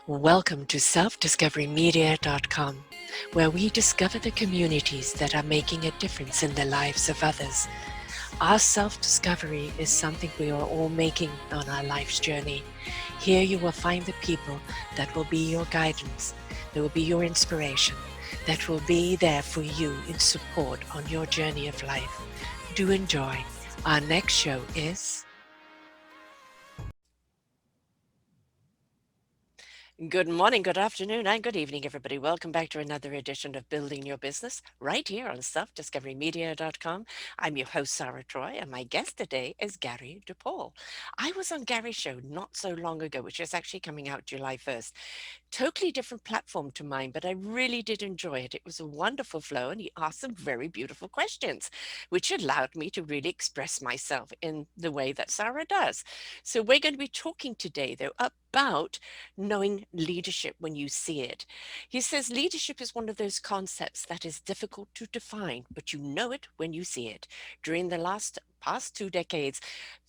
Welcome to selfdiscoverymedia.com, where we discover the communities that are making a difference in the lives of others. Our self-discovery is something we are all making on our life's journey. Here you will find the people that will be your guidance, that will be your inspiration, that will be there for you in support on your journey of life. Do enjoy. Our next show is... Good morning, good afternoon, and good evening, everybody. Welcome back to another edition of Building Your Business right here on selfdiscoverymedia.com. I'm your host, Sarah Troy, and my guest today is Gary DePaul. I was on Gary's show not so long ago, which is actually coming out July 1st. Totally different platform to mine, but I really did enjoy it. It was a wonderful flow, and he asked some very beautiful questions, which allowed me to really express myself in the way that Sarah does. So we're going to be talking today, though, about knowing leadership when you see it. He says leadership is one of those concepts that is difficult to define, but you know it when you see it. During the past 2 decades,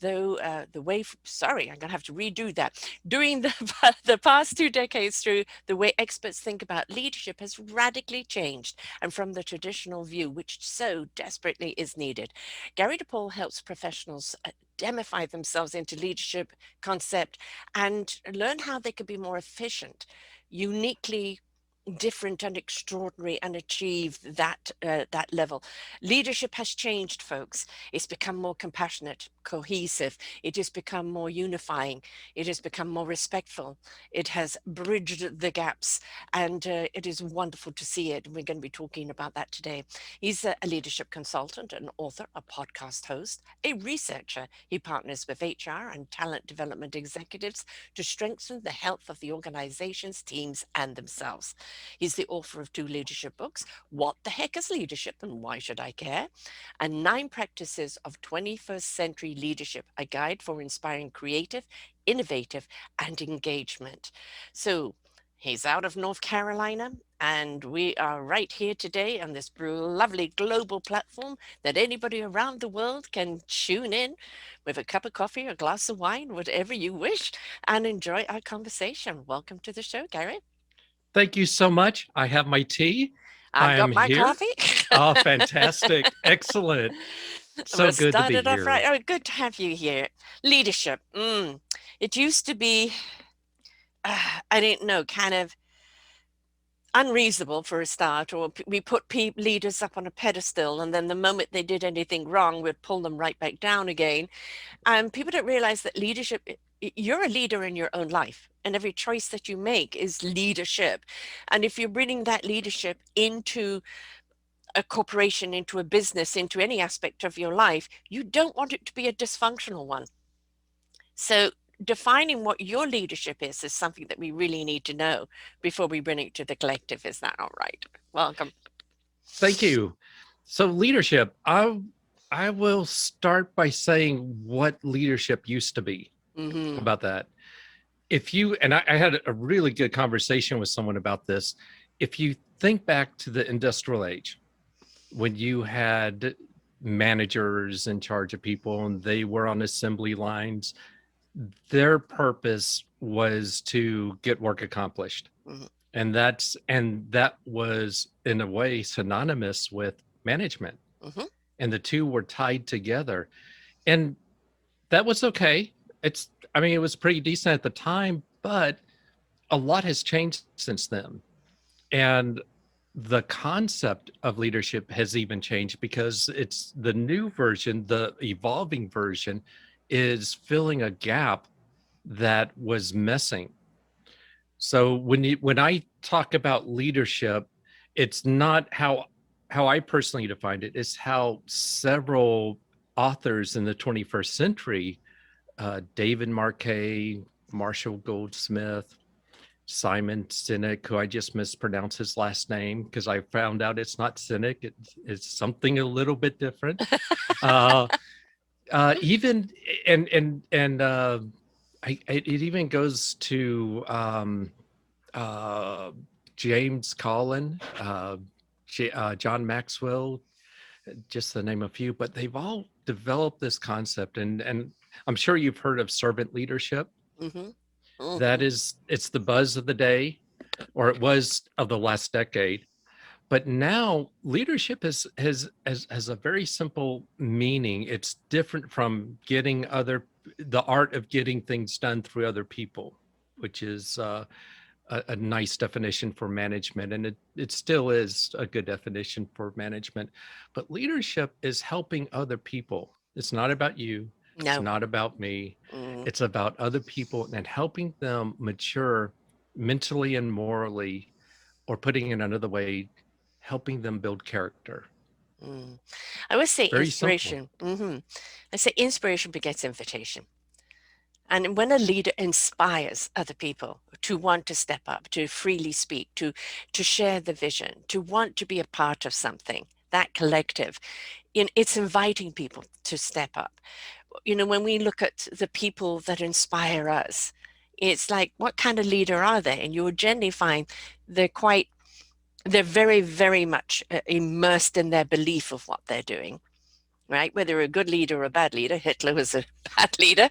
though I'm gonna have to redo that. During the past 2 decades, through the way experts think about leadership has radically changed, and from the traditional view, which so desperately is needed. Gary DePaul helps professionals demify themselves into leadership concept and learn how they could be more efficient, uniquely different and extraordinary, and achieve that level. Leadership has changed, folks. It's become more compassionate, cohesive. It has become more unifying. It has become more respectful. It has bridged the gaps, and it is wonderful to see it. We're going to be talking about that today. He's a leadership consultant, an author, a podcast host, a researcher. He partners with HR and talent development executives to strengthen the health of the organizations, teams, and themselves. He's the author of 2 leadership books, What the Heck is Leadership and Why Should I Care? And 9 Practices of 21st Century Leadership, a guide for inspiring creative, innovative, and engagement. So he's out of North Carolina, and we are right here today on this lovely global platform that anybody around the world can tune in with a cup of coffee, a glass of wine, whatever you wish, and enjoy our conversation. Welcome to the show, Gary. Thank you so much. I have my tea. I've I got am my here. coffee. Oh, fantastic. Excellent. So We'll good to start be it off right. here. Oh, good to have you here. Leadership. It used to be, I didn't know, kind of unreasonable for a start, or we put leaders up on a pedestal, and then the moment they did anything wrong, we'd pull them right back down again. And people don't realize that leadership, you're a leader in your own life, and every choice that you make is leadership. And if you're bringing that leadership into a corporation, into a business, into any aspect of your life, you don't want it to be a dysfunctional one. So defining what your leadership is something that we really need to know before we bring it to the collective. Is that all right? Welcome. Thank you. So leadership, I will start by saying what leadership used to be. Mm-hmm. About that. If you and I had a really good conversation with someone about this. If you think back to the industrial age, when you had managers in charge of people and they were on assembly lines, their purpose was to get work accomplished. Mm-hmm. And that was in a way synonymous with management. Mm-hmm. And the two were tied together. And that was okay. It was pretty decent at the time, but a lot has changed since then. And the concept of leadership has even changed because it's the new version, the evolving version is filling a gap that was missing. So when I talk about leadership, it's not how I personally defined it. It's how several authors in the 21st century, David Marquet, Marshall Goldsmith, Simon Sinek, who I just mispronounced his last name because I found out it's not Sinek, it's something a little bit different. Uh, even and it even goes to uh, James Collin, John Maxwell, just to name a few, but they've all developed this concept. And I'm sure you've heard of servant leadership. Mm-hmm. That is, it's the buzz of the day, or it was of the last decade. But now leadership has a very simple meaning. It's different from getting the art of getting things done through other people, which is a nice definition for management, and it still is a good definition for management. But leadership is helping other people. It's not about you. It's No. not about me. Mm, It's about other people and helping them mature mentally and morally, or putting it another way, helping them build character. mm. I always say Very simple. inspiration. I say inspiration begets invitation. And when a leader inspires other people to want to step up, to freely speak, to share the vision, to want to be a part of something, that collective, it's inviting people to step up. When we look at the people that inspire us, it's like, what kind of leader are they? And you'll generally find they're quite, they're very, very much immersed in their belief of what they're doing, right? Whether a good leader or a bad leader, Hitler was a bad leader,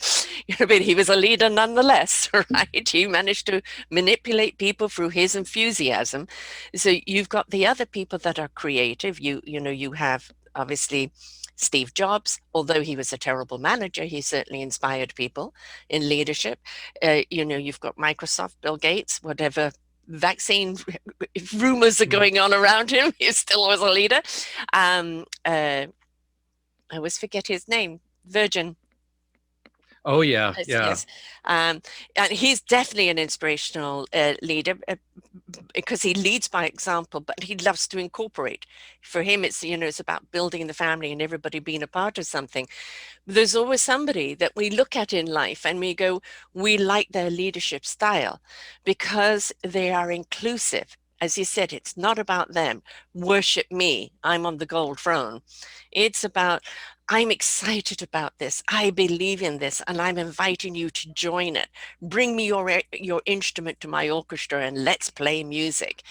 but he was a leader nonetheless, right? He managed to manipulate people through his enthusiasm. So you've got the other people that are creative. You have obviously Steve Jobs, although he was a terrible manager, he certainly inspired people in leadership. You've got Microsoft, Bill Gates, whatever vaccine rumors are Mm. going on around him, he still was a leader. Um, uh, I always forget his name. Virgin. Oh yeah, Yes, yeah. yes. And he's definitely an inspirational leader because he leads by example, but he loves to incorporate. For him, it's about building the family and everybody being a part of something. There's always somebody that we look at in life and we go, we like their leadership style because they are inclusive. As you said, it's not about them. Worship me. I'm on the gold throne. It's about, I'm excited about this. I believe in this, and I'm inviting you to join it. Bring me your instrument to my orchestra and let's play music.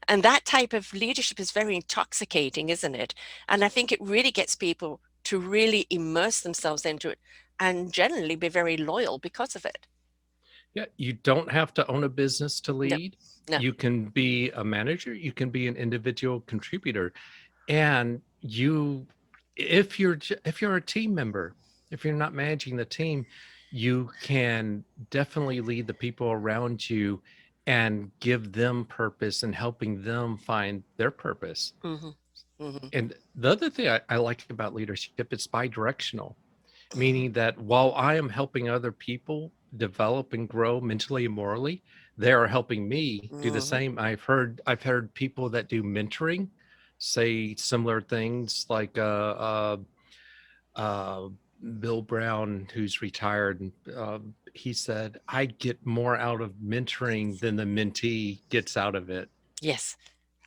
And that type of leadership is very intoxicating, isn't it? And I think it really gets people to really immerse themselves into it and generally be very loyal because of it. Yeah, you don't have to own a business to No, lead. no. You can be a manager, you can be an individual contributor. And if you're a team member, if you're not managing the team, you can definitely lead the people around you and give them purpose and helping them find their purpose. Hmm. Hmm. And the other thing I like about leadership, it's bi-directional, meaning that while I am helping other people develop and grow mentally and morally, they are helping me do the Hmm. same. I've heard people that do mentoring say similar things, like uh, Bill Brown, who's retired, and he said, "I get more out of mentoring than the mentee gets out of it." Yes.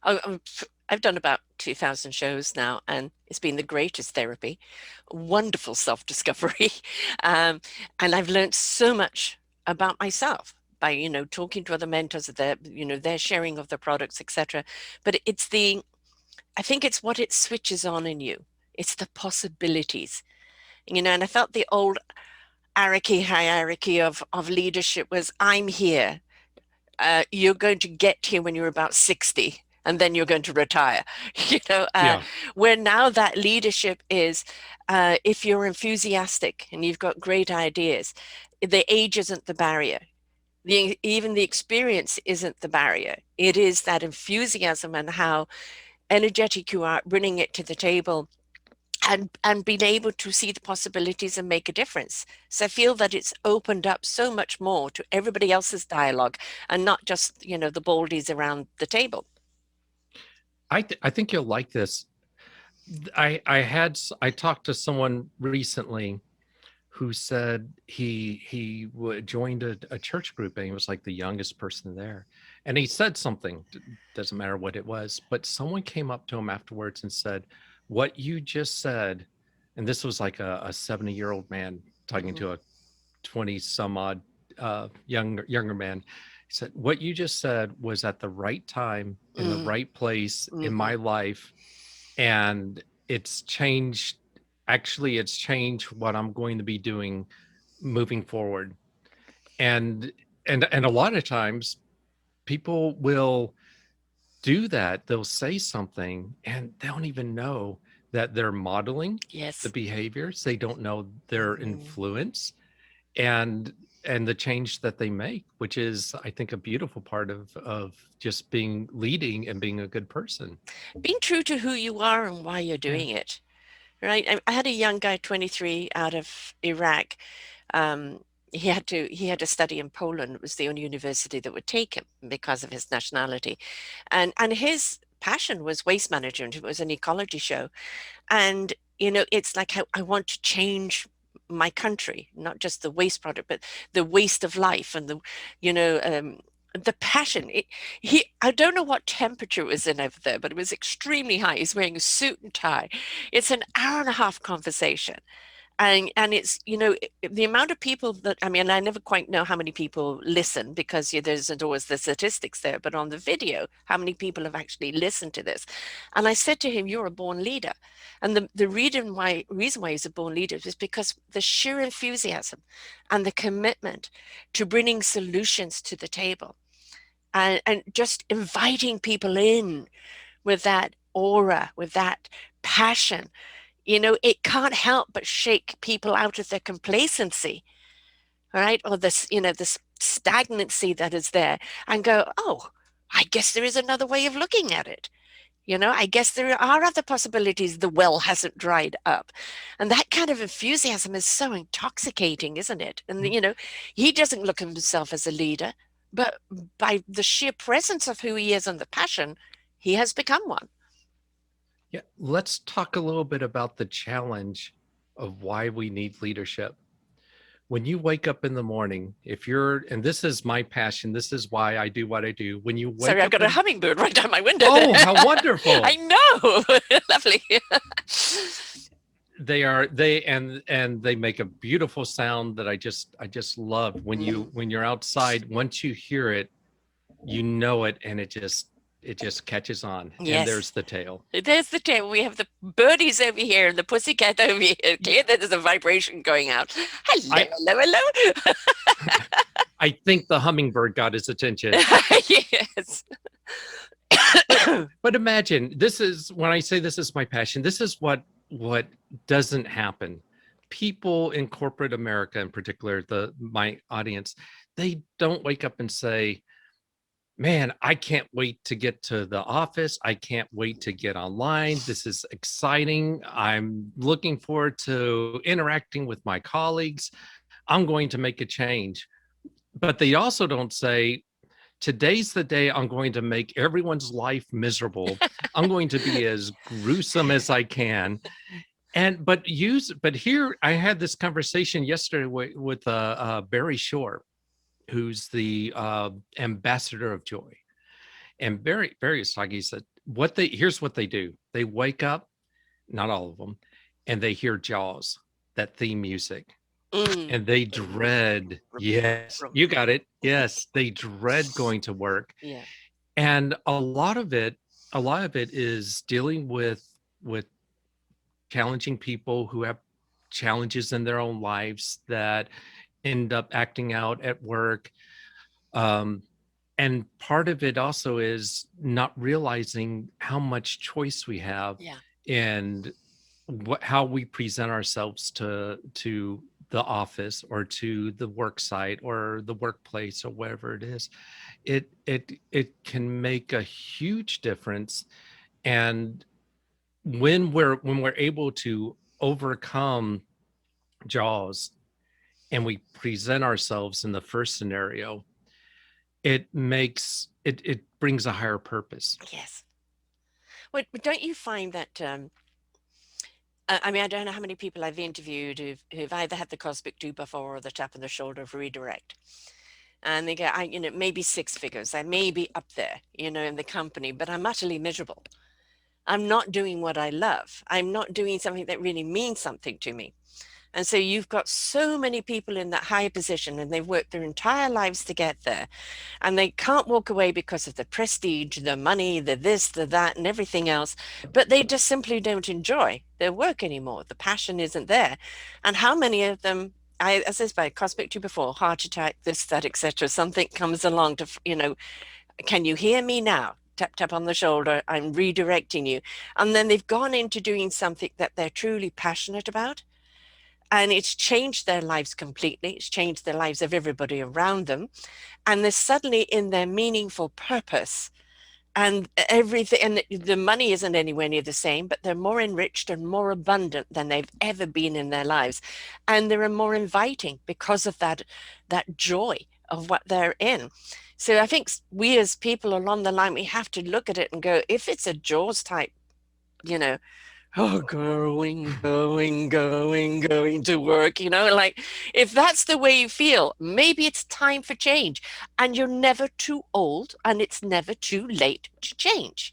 I've done about 2,000 shows now, and it's been the greatest therapy, wonderful self-discovery. Um, and I've learned so much about myself by, talking to other mentors, their sharing of their products, etc. But I think it's what it switches on in you. It's the possibilities, and I felt the old hierarchy of leadership was, I'm here. You're going to get here when you're about 60 and then you're going to retire. you know uh, Yeah. where now that leadership is, if you're enthusiastic and you've got great ideas, the age isn't the barrier. Even the experience isn't the barrier. It is that enthusiasm and how energetic you are bringing it to the table, and being able to see the possibilities and make a difference. So I feel that it's opened up so much more to everybody else's dialogue and not just, the boldies around the table. I think you'll like this. I talked to someone recently who said he joined a church group, and he was like the youngest person there, and he said something, doesn't matter what it was, but someone came up to him afterwards and said, "What you just said," and this was like a 70-year-old man talking Hmm. to a 20 some odd younger man. He said, "What you just said was at the right time in the Mm. right place in Hmm. my life, and it's changed. Actually, it's changed what I'm going to be doing moving forward." And and a lot of times people will do that. They'll say something and they don't even know that they're modeling the Yes. behaviors. They don't know their Mhm. influence and and the change that they make, which is, I think, a beautiful part of just being leading and being a good person. Being true to who you are and why you're Yeah. doing it, right? I had a young guy, 23, out of Iraq. Um, he had to study in Poland. It was the only university that would take him because of his nationality, and his passion was waste management. It was an ecology show, and it's like I want to change my country, not just the waste product, but the waste of life and the passion. I don't know what temperature it was in over there, but it was extremely high. He's wearing a suit and tie. It's an hour and a half conversation, and it's the amount of people that, I mean, I never quite know how many people listen, because there isn't always the statistics there, but on the video, how many people have actually listened to this. And I said to him, you're a born leader. And the reason why he's a born leader is because the sheer enthusiasm and the commitment to bringing solutions to the table, and just inviting people in with that aura, with that passion. It can't help but shake people out of their complacency, all right, or this stagnancy that is there, and go, oh, I guess there is another way of looking at it. I guess there are other possibilities. The well hasn't dried up. And that kind of enthusiasm is so intoxicating, isn't it? And, he doesn't look at himself as a leader, but by the sheer presence of who he is and the passion, he has become one. Yeah, let's talk a little bit about the challenge of why we need leadership. When you wake up in the morning, if you're, and this is my passion, this is why I do what I do. When you Sorry, wake I've up got a in, hummingbird right down my window there. oh, how I wonderful. know. Lovely. They are, and they make a beautiful sound that I just love. When Mm. you're outside, once you hear it, you know it, and it just catches on. And Yes. there's the tail. There's the tail. We have the birdies over here and the pussycat over here. Clear that there's a vibration going out. Hello, I hello, hello. I think the hummingbird got his attention. Yes. But but imagine, this is, when I say this is my passion, this is what doesn't happen. People in corporate America, in particular, my audience, they don't wake up and say, man, I can't wait to get to the office. I can't wait to get online. This is exciting. I'm looking forward to interacting with my colleagues. I'm going to make a change. But they also don't say, today's the day I'm going to make everyone's life miserable. I'm going to be as gruesome as I can. But here I had this conversation yesterday with Barry Shore, who's the ambassador of joy. And Barry is talking. He said, here's what they do. They wake up, not all of them, and they hear Jaws, that theme music, Mm. and they Brum, dread, brum, yes, brum. you got it. Yes, they dread going to work. Yeah. And a lot of it is dealing with challenging people who have challenges in their own lives that end up acting out at work. Um, and part of it also is not realizing how much choice we have, Yeah. and how we present ourselves to the office or to the work site or the workplace or whatever it is. It can make a huge difference. And when we're able to overcome jaws and we present ourselves in the first scenario, it brings a higher purpose. Yes. But don't you find that, I mean, I don't know how many people I've interviewed who've either had the cosmic two before or the tap on the shoulder of redirect. And they go, maybe six figures. I may be up there, in the company, but I'm utterly miserable. I'm not doing what I love. I'm not doing something that really means something to me. And so you've got so many people in that higher position, and they've worked their entire lives to get there, and they can't walk away because of the prestige, the money, the this, the that, and everything else. But they just simply don't enjoy their work anymore. The passion isn't there. And how many of them as I said, I spoke to you before, heart attack, this, that, etc. Something comes along to, can you hear me now? Tap, tap on the shoulder. I'm redirecting you. And then they've gone into doing something that they're truly passionate about. And it's changed their lives completely. It's changed the lives of everybody around them. And they're suddenly in their meaningful purpose, and everything, and the money isn't anywhere near the same, but they're more enriched and more abundant than they've ever been in their lives, and they're more inviting because of that joy of what they're in. So I think we as people along the line, we have to look at it and go, if it's a Jaws type, you know oh, going to work, like, if that's the way you feel, maybe it's time for change. And you're never too old, and it's never too late to change.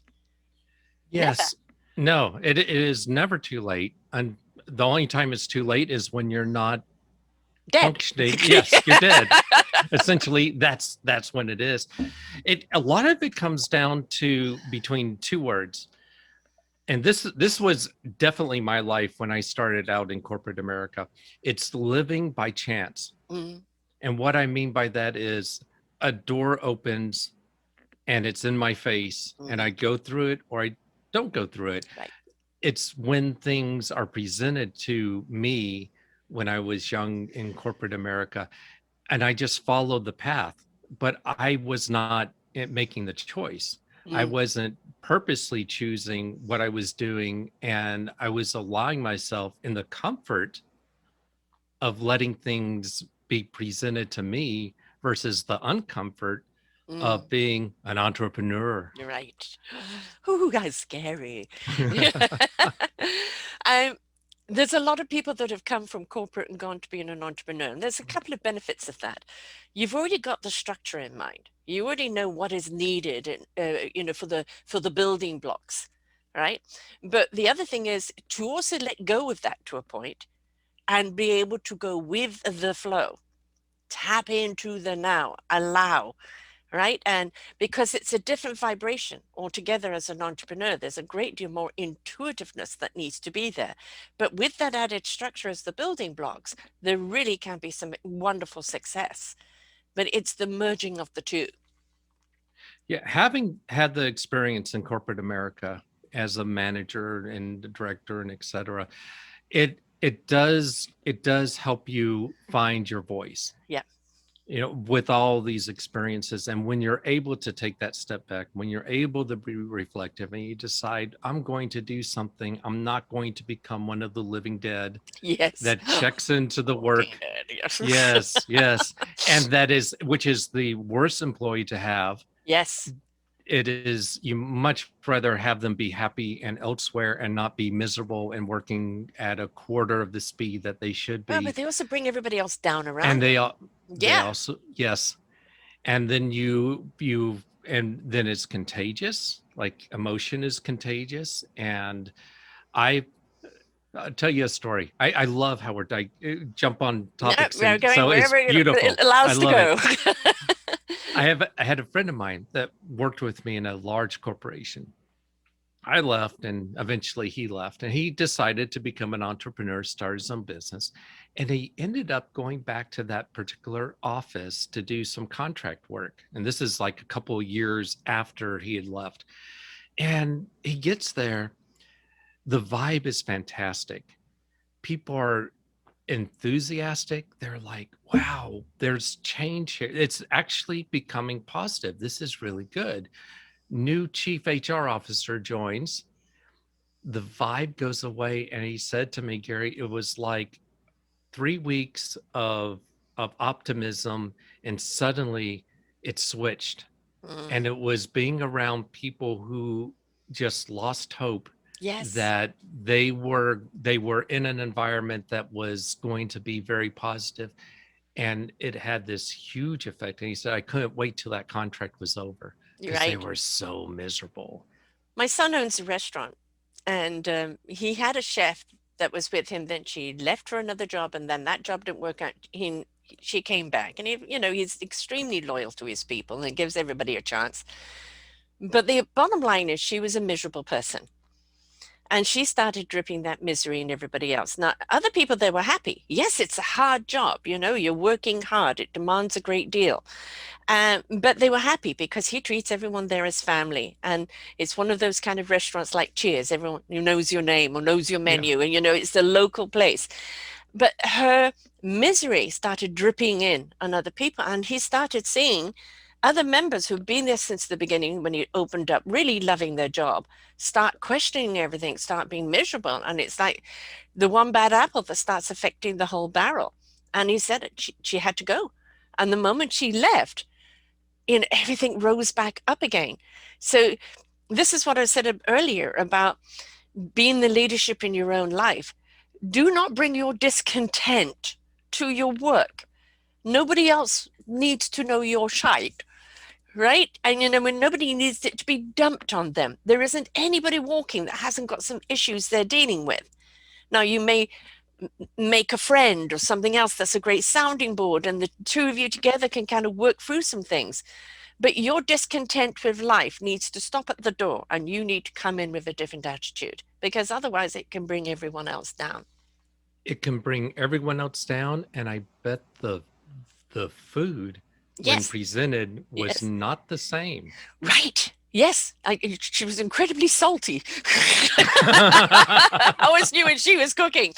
Never. Yes. No, it is never too late. And the only time it's too late is when you're not Dead. functioning. Yes, you're dead. Essentially, that's when it is. A lot of it comes down to between two words. And this was definitely my life when I started out in corporate America. It's living by chance. Mm, And what I mean by that is a door opens and it's in my face and I mhm, go through it or I don't go through it. right. It's when things are presented to me when I was young in corporate America and I just followed the path, but I was not making the choice. I Mm, wasn't purposely choosing what I was doing, and I was allowing myself in the comfort of letting things be presented to me versus the uncomfort mm. of being an entrepreneur. You're right. Ooh, that's scary. um, there's a lot of people that have come from corporate and gone to being an entrepreneur. And there's a couple of benefits of that. You've already got the structure in mind. You already know what is needed, for the building blocks, right? But the other thing is to also let go of that to a point and be able to go with the flow, tap into the now, allow, right? And because it's a different vibration altogether as an entrepreneur, there's a great deal more intuitiveness that needs to be there. But with that added structure as the building blocks, there really can be some wonderful success. But it's the merging of the two. Yeah, having had the experience in corporate America as a manager and director and et cetera, it does help you find your voice, Yeah. with all these experiences. And when you're able to take that step back, when you're able to be reflective and you decide, I'm going to do something, I'm not going to become one of the living dead Yes. that checks into the Walking work. Dead. Yes. Yes, yes. And that is, which is the worst employee to have. Yes. It is, you much rather have them be happy and elsewhere and not be miserable and working at a quarter of the speed that they should Well, but be. they also bring everybody else down And around them. they Yeah. also, yes. And then and then it's contagious, like emotion is contagious. And I I'll tell you a story. I love how we're jump on No, topics, we're and going so it's wherever it beautiful. I allows to love it. go. I had a friend of mine that worked with me in a large corporation. I left and eventually he left and he decided to become an entrepreneur, start his own business. And he ended up going back to that particular office to do some contract work. And this is like a couple of years after he had left. And he gets there, the vibe is fantastic. People are enthusiastic. They're like, wow, there's change here. It's actually becoming positive. This is really good. New chief HR officer joins. The vibe goes away. And he said to me, Gary, it was like 3 weeks of optimism, and suddenly it switched. And Mm, it was being around people who just lost hope yes. that they were in an environment that was going to be very positive, and it had this huge effect. And he said, I couldn't wait till that contract was over You're because they right. were so miserable. My son owns a restaurant, and he had a chef that was with him. Then she left for another job, and then that job didn't work out. She came back, and he's extremely loyal to his people and gives everybody a chance. But the bottom line is, she was a miserable person, And she started dripping that misery in everybody else. Now, other people, they were happy. Yes, it's a hard job. You know, you're working hard. It demands a great deal. But they were happy because he treats everyone there as family. And it's one of those kind of restaurants like Cheers, everyone who knows your name or knows your Yeah. menu. And, you know, it's a local place. But her misery started dripping in on other people. And he started seeing other members who've been there since the beginning when he opened up, really loving their job, start questioning everything, start being miserable. And it's like the one bad apple that starts affecting the whole barrel. And he said she had to go. And the moment she left, you know, everything rose back up again. So this is what I said earlier about being the leadership in your own life. Do not bring your discontent to your work. Nobody else needs to know your shite, right? And you know, when nobody needs it to be dumped on them. There isn't anybody walking that hasn't got some issues they're dealing with. Now, you may make a friend or something else that's a great sounding board, and the two of you together can kind of work through some things. But your discontent with life needs to stop at the door, and you need to come in with a different attitude, because otherwise it can bring everyone else down. It can bring everyone else down, and I bet the food when Yes, presented was yes, not the same. right. Yes, she was incredibly salty. I always knew when she was cooking.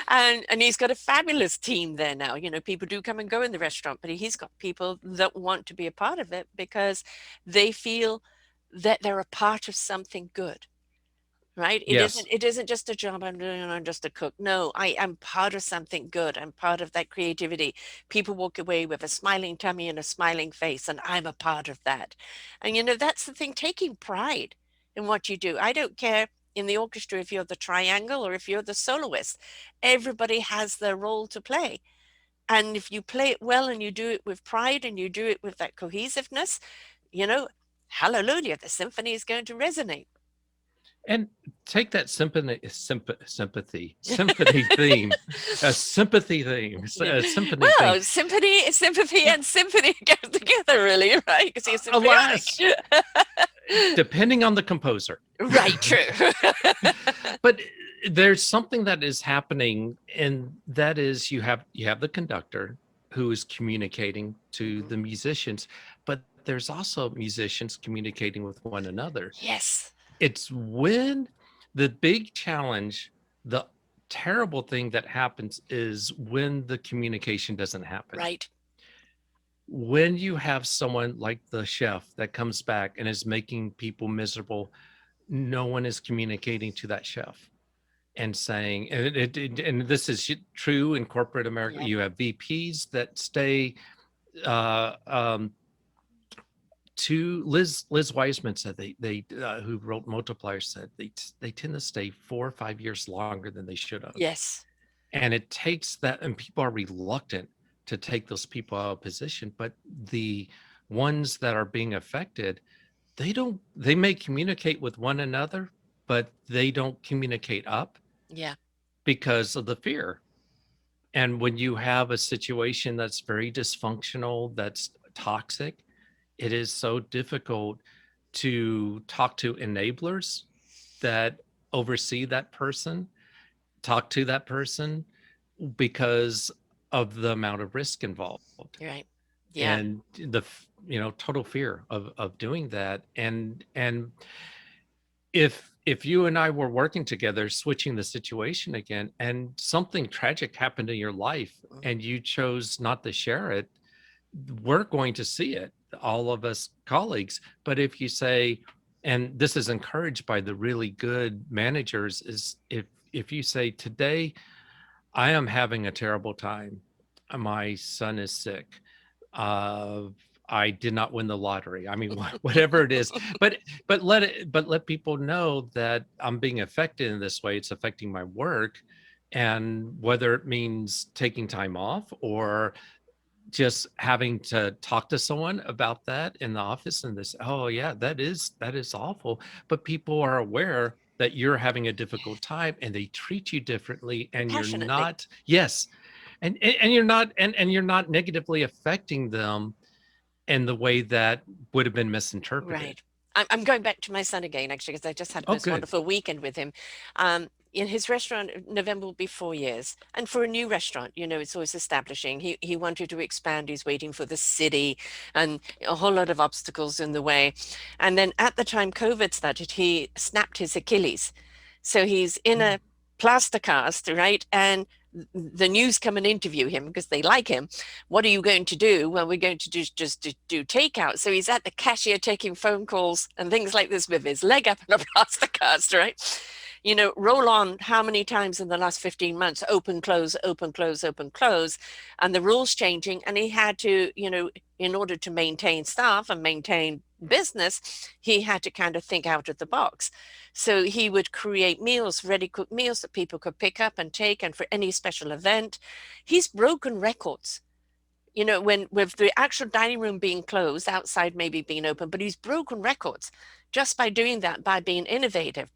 And he's got a fabulous team there now. You know, people do come and go in the restaurant, but he's got people that want to be a part of it because they feel that they're a part of something good. Right? It isn't Yes. it isn't just a job I'm doing, I'm just a cook. No, I am part of something good. I'm part of that creativity. People walk away with a smiling tummy and a smiling face, and I'm a part of that. And you know, that's the thing, taking pride in what you do. I don't care in the orchestra if you're the triangle or if you're the soloist. Everybody has their role to play. And if you play it well and you do it with pride and you do it with that cohesiveness, you know, hallelujah, the symphony is going to resonate. And take that symphony theme, a sympathy theme, Yeah. a symphony theme. Well, sympathy, and symphony go together, really, right? Because you're symphonic. Alas, depending on the composer. Right, true. But there's something that is happening, and that is you have the conductor who is communicating to Mhm. the musicians, but there's also musicians communicating with one another. Yes, It's when the big challenge, the terrible thing that happens is when the communication doesn't happen. right. When you have someone like the chef that comes back and is making people miserable, no one is communicating to that chef and saying, and this is true in corporate America. Yep. You have VPs that stay. Uh, um, to Liz Wiseman said they who wrote Multiplier said they tend to stay 4 or 5 years longer than they should have, Yes, and it takes that, and people are reluctant to take those people out of position, but the ones that are being affected, they may communicate with one another, but they don't communicate up yeah, because of the fear. And when you have a situation that's very dysfunctional, that's toxic, it is so difficult to talk to enablers that oversee that person, talk to that person, because of the amount of risk involved you're right. Yeah, and the total fear of doing that. And if you and I were working together, switching the situation again, and something tragic happened in your life mhm, and you chose not to share it, we're going to see it, all of us colleagues. But if you say, and this is encouraged by the really good managers, is if you say, today I am having a terrible time, my son is sick, uh I did not win the lottery, I mean, whatever it is, but let people know that I'm being affected in this way, it's affecting my work, and whether it means taking time off or just having to talk to someone about that in the office, and this, oh yeah, that is awful, but people are aware that you're having a difficult time and they treat you differently, and you're compassionately. not, yes, and you're not, and you're not negatively affecting them in the way that would have been misinterpreted. Right. I'm going back to my son again, actually, because I just had the Oh, most good. wonderful weekend with him. In his restaurant, November will be 4 years. And for a new restaurant, it's always establishing. He wanted to expand. He's waiting for the city and a whole lot of obstacles in the way. And then at the time COVID started, he snapped his Achilles. So he's in Mm. a plaster cast, right? And the news come and interview him because they like him. What are you going to do? Well, we're going to do takeout. So he's at the cashier taking phone calls and things like this with his leg up in a plaster cast, right? Roll on how many times in the last 15 months, open, close, open, close, open, close, and the rules changing. And he had to, in order to maintain staff and maintain business, he had to kind of think out of the box. So he would create meals, ready cooked meals that people could pick up and take, and for any special event. He's broken records. When with the actual dining room being closed, outside maybe being open, but he's broken records just by doing that, by being innovative.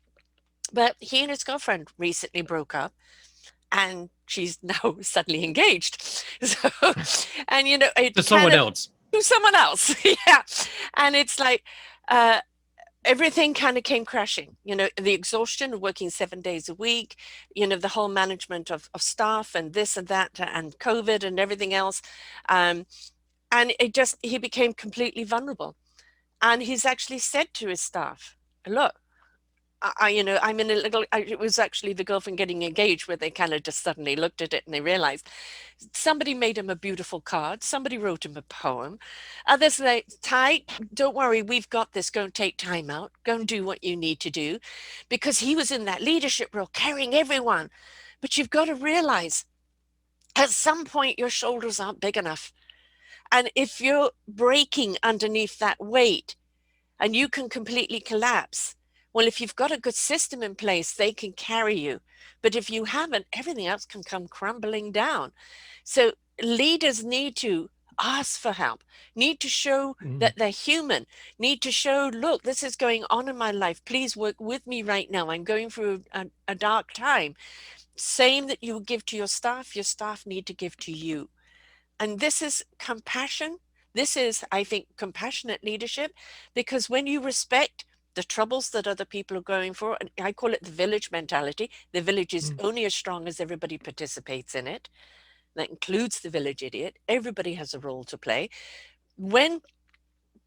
But he and his girlfriend recently broke up, and she's now suddenly engaged. So, and To it kind someone of else. to someone else. Yeah. And it's like, uh, everything kind of came crashing, the exhaustion of working 7 days a week, the whole management of staff and this and that and COVID and everything else. Um, and he became completely vulnerable. And he's actually said to his staff, look, I'm in a little, it was actually the girlfriend getting engaged where they kind of just suddenly looked at it and they realized somebody made him a beautiful card. Somebody wrote him a poem. Others say, Ty, don't worry, we've got this. Go and take time out. Go and do what you need to do. Because he was in that leadership role, carrying everyone. But you've got to realize at some point your shoulders aren't big enough. And if you're breaking underneath that weight, and you can completely collapse. Well, if you've got a good system in place, they can carry you. But if you haven't, everything else can come crumbling down. So leaders need to ask for help, need to show Mm. that they're human, need to show, look, this is going on in my life. Please work with me right now. I'm going through a dark time. Same that you give to your staff need to give to you. And this is compassion. This is, I think, compassionate leadership, because when you respect the troubles that other people are going for, and I call it the village mentality, the village is Mm. only as strong as everybody participates in it. That includes the village idiot. Everybody has a role to play. When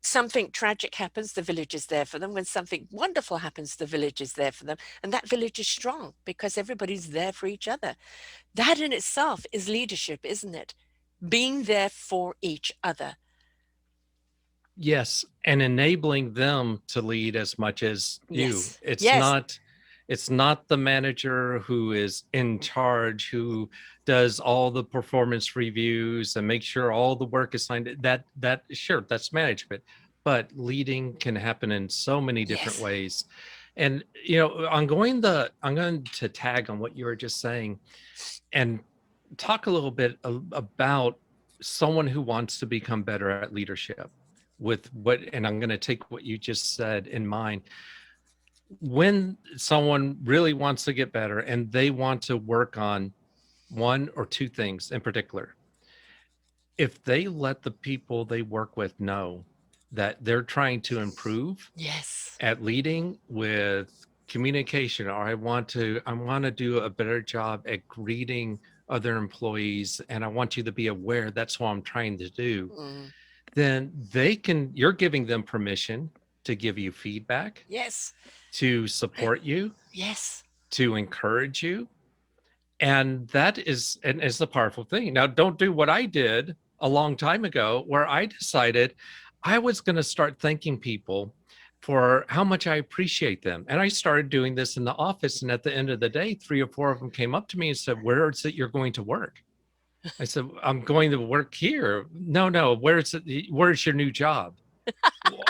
something tragic happens, the village is there for them. When something wonderful happens, the village is there for them. And that village is strong because everybody's there for each other. That in itself is leadership, isn't it? Being there for each other. Yes, and enabling them to lead as much as you. Yes. It's Yes. not it's not the manager who is in charge, who does all the performance reviews and make sure all the work is signed. That sure, that's management, but leading can happen in so many different Yes. ways. And I'm going to tag on what you were just saying and talk a little bit about someone who wants to become better at leadership with what, and I'm going to take what you just said in mind. When someone really wants to get better and they want to work on one or two things in particular, if they let the people they work with know that they're trying to improve Yes. at leading with communication, or I want to do a better job at greeting other employees, and I want you to be aware that's what I'm trying to do, Mm. then you're giving them permission to give you feedback, Yes. to support you, Yes. to encourage you. And that is the powerful thing. Now, don't do what I did a long time ago, where I decided I was going to start thanking people for how much I appreciate them. And I started doing this in the office. And at the end of the day, three or four of them came up to me and said, "Where is it you're going to work?" I said, "I'm going to work here." "No, no, where's it? Where's your new job?" "Whoa,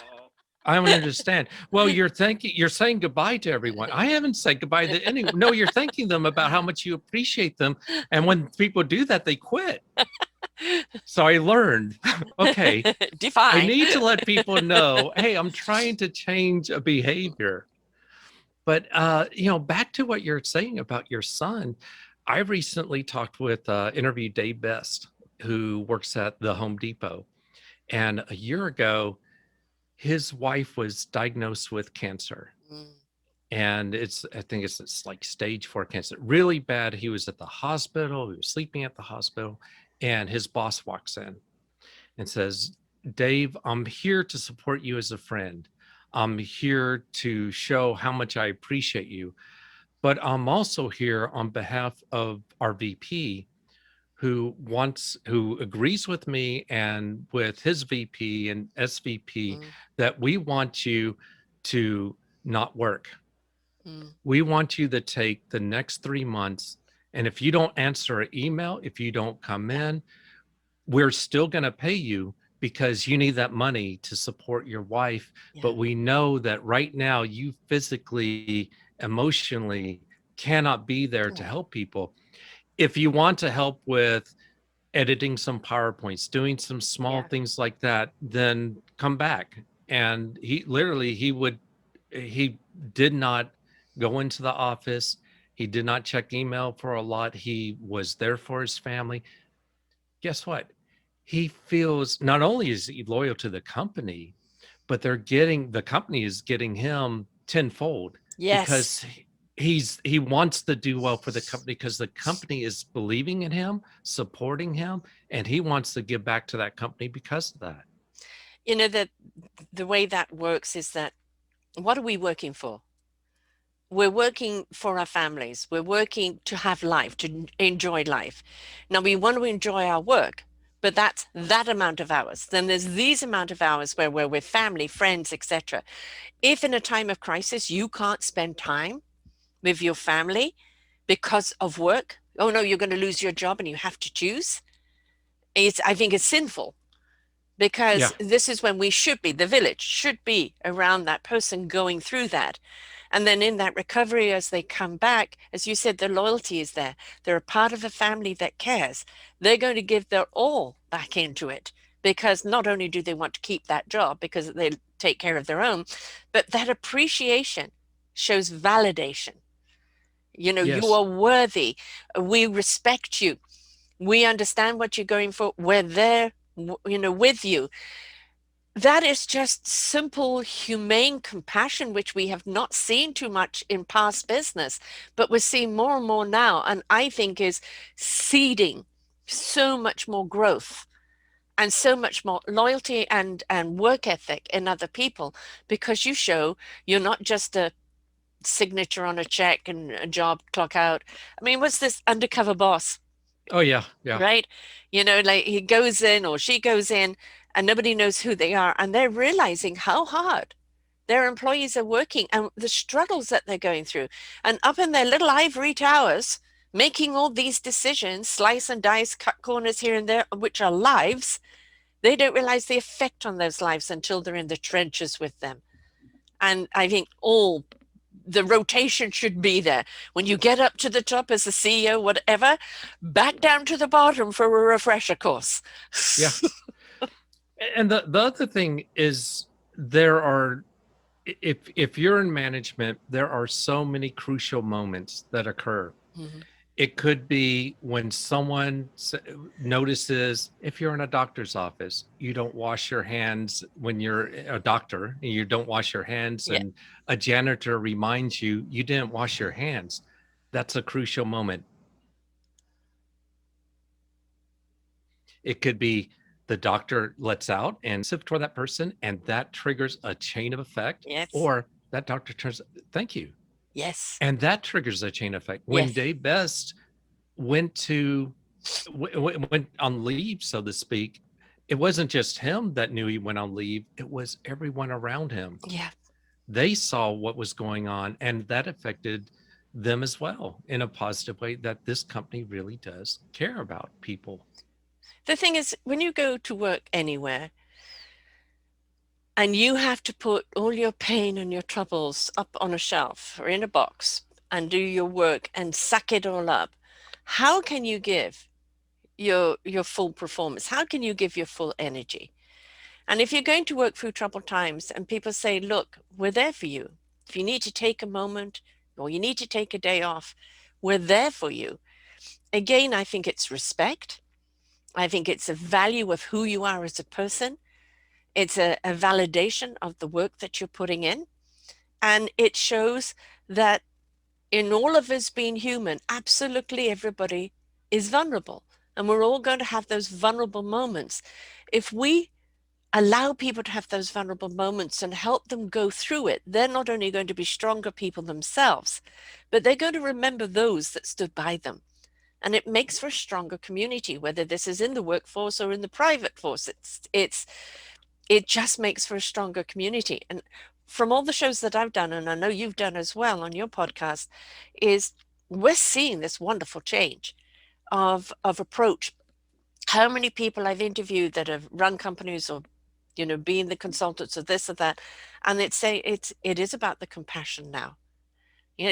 I don't understand." "Well, you're saying goodbye to everyone." "I haven't said goodbye to anyone." "No, you're thanking them about how much you appreciate them. And when people do that, they quit." So I learned, okay, I Defy. need to let people know, hey, I'm trying to change a behavior. But back to what you're saying about your son, I recently talked with interviewed Dave Best, who works at the Home Depot. And a year ago, his wife was diagnosed with cancer, Mm, and I think it's like stage 4 cancer, really bad. He was at the hospital, he was sleeping at the hospital, and his boss walks in and says, Dave, I'm here to support you as a friend. I'm here to show how much I appreciate you, but I'm also here on behalf of our VP who agrees with me and with his VP and SVP mm, that we want you to not work. mm. We want you to take the next 3 months. And if you don't answer an email, if you don't come Yeah, in, we're still going to pay you because you need that money to support your wife. yeah, But we know that right now you physically, emotionally cannot be there to yeah, help people. If you want to help with editing some PowerPoints, doing some small yeah. things like that, then come back. And he did not go into the office. He did not check email for a lot. He was there for his family. Guess what? He feels not only is he loyal to the company, but the company is getting him tenfold Yes. because he wants to do well for the company because the company is believing in him, supporting him, and he wants to give back to that company because of that. You know, the way that works is that what are we working for? We're working for our families. We're working to have life, to enjoy life. Now we want to enjoy our work, but that's that amount of hours. Then there's these amount of hours where we're with family, friends, etc. If in a time of crisis you can't spend time with your family because of work, oh no, you're going to lose your job and you have to choose. I think it's sinful Yeah. because this is when we should be, the village should be around that person going through that. And then in that recovery, as they come back, as you said, their loyalty is there. They're a part of a family that cares. They're going to give their all back into it because not only do they want to keep that job because they take care of their own, but that appreciation shows validation. You know, you Yes. are worthy. We respect you. We understand what you're going for. We're there, with you. That is just simple, humane compassion, which we have not seen too much in past business, but we're seeing more and more now. And I think is seeding so much more growth and so much more loyalty and work ethic in other people because you show you're not just a signature on a check and a job clock out. I mean, what's this undercover boss? Oh yeah. Yeah. Right? Like he goes in or she goes in and nobody knows who they are. And they're realizing how hard their employees are working and the struggles that they're going through. And up in their little ivory towers, making all these decisions, slice and dice, cut corners here and there, which are lives, they don't realize the effect on those lives until they're in the trenches with them. And I think all the rotation should be there. When you get up to the top as a CEO, whatever, back down to the bottom for a refresher course. Yeah. And the other thing is there are if you're in management, there are so many crucial moments that occur. Mhm. It could be when someone notices if you're in a doctor's office, you don't wash your hands when you're a doctor, and you don't wash your hands, Yeah. and a janitor reminds you you didn't wash your hands. That's a crucial moment. It could be the doctor lets out and sip toward that person, and that triggers a chain of effect, Yes. or that doctor turns, thank you. Yes. And that triggers a chain effect. When Yes. Dave Best went to went on leave, so to speak, it wasn't just him that knew he went on leave, it was everyone around him. Yeah. They saw what was going on, and that affected them as well in a positive way, that this company really does care about people. The thing is, when you go to work anywhere and you have to put all your pain and your troubles up on a shelf or in a box and do your work and suck it all up, how can you give your full performance? How can you give your full energy? And if you're going to work through troubled times and people say, look, we're there for you. If you need to take a moment or you need to take a day off, we're there for you. Again, I think it's respect. I think it's a value of who you are as a person. It's a validation of the work that you're putting in. And it shows that in all of us being human, absolutely everybody is vulnerable. And we're all going to have those vulnerable moments. If we allow people to have those vulnerable moments and help them go through it, they're not only going to be stronger people themselves, but they're going to remember those that stood by them. And it makes for a stronger community, whether this is in the workforce or in the private force. It just makes for a stronger community. And from all the shows that I've done, and I know you've done as well on your podcast, is we're seeing this wonderful change of approach. How many people I've interviewed that have run companies or, being the consultants of this or that, and it is about the compassion now.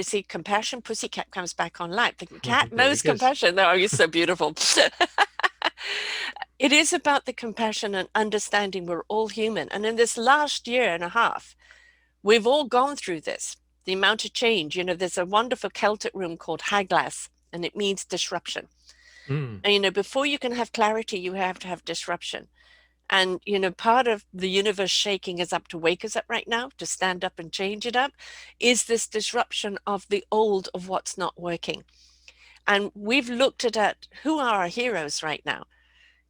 See, compassion, pussycat comes back on light. The cat Very knows good. compassion. Oh, you're so beautiful. It is about the compassion and understanding we're all human. And in this last year and a half, we've all gone through this. The amount of change, there's a wonderful Celtic room called Haglas, and it means disruption. Mm, And, before you can have clarity, you have to have disruption. And, part of the universe shaking us up to wake us up right now, to stand up and change it up, is this disruption of the old, of what's not working. And we've looked at who are our heroes right now.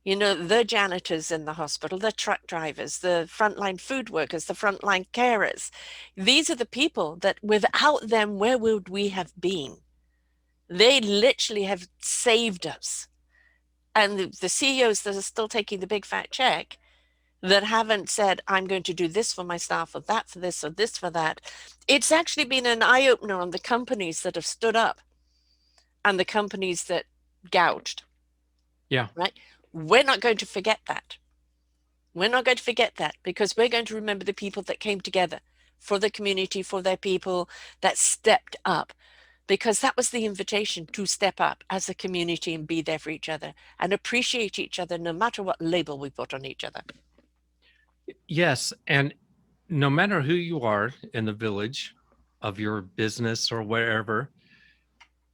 The janitors in the hospital, the truck drivers, the frontline food workers, the frontline carers. These are the people that without them, where would we have been? They literally have saved us. And the CEOs that are still taking the big fat check, that haven't said, I'm going to do this for my staff, or that for this, or this for that. It's actually been an eye opener on the companies that have stood up and the companies that gouged, yeah. right? We're not going to forget that. We're not going to forget that, because we're going to remember the people that came together for the community, for their people, that stepped up, because that was the invitation to step up as a community and be there for each other and appreciate each other no matter what label we put on each other. Yes. And no matter who you are in the village of your business or wherever,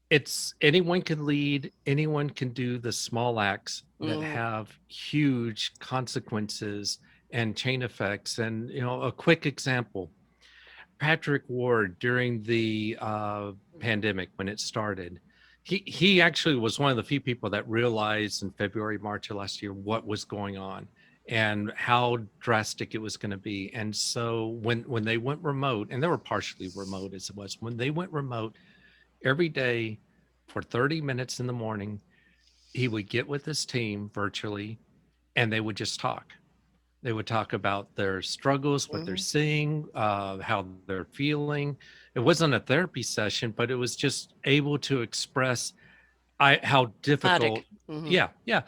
it's anyone can lead, anyone can do the small acts that Mm, have huge consequences and chain effects. And, a quick example, Patrick Ward during the pandemic when it started, he actually was one of the few people that realized in February, March of last year what was going on and how drastic it was going to be. And so when they went remote, and they were partially remote as it was, when they went remote every day for 30 minutes in the morning, he would get with his team virtually and they would just talk. They would talk about their struggles, what they're mhm. seeing, how they're feeling. It wasn't a therapy session, but it was just able to express how difficult. Addict. Hmm. Yeah, yeah.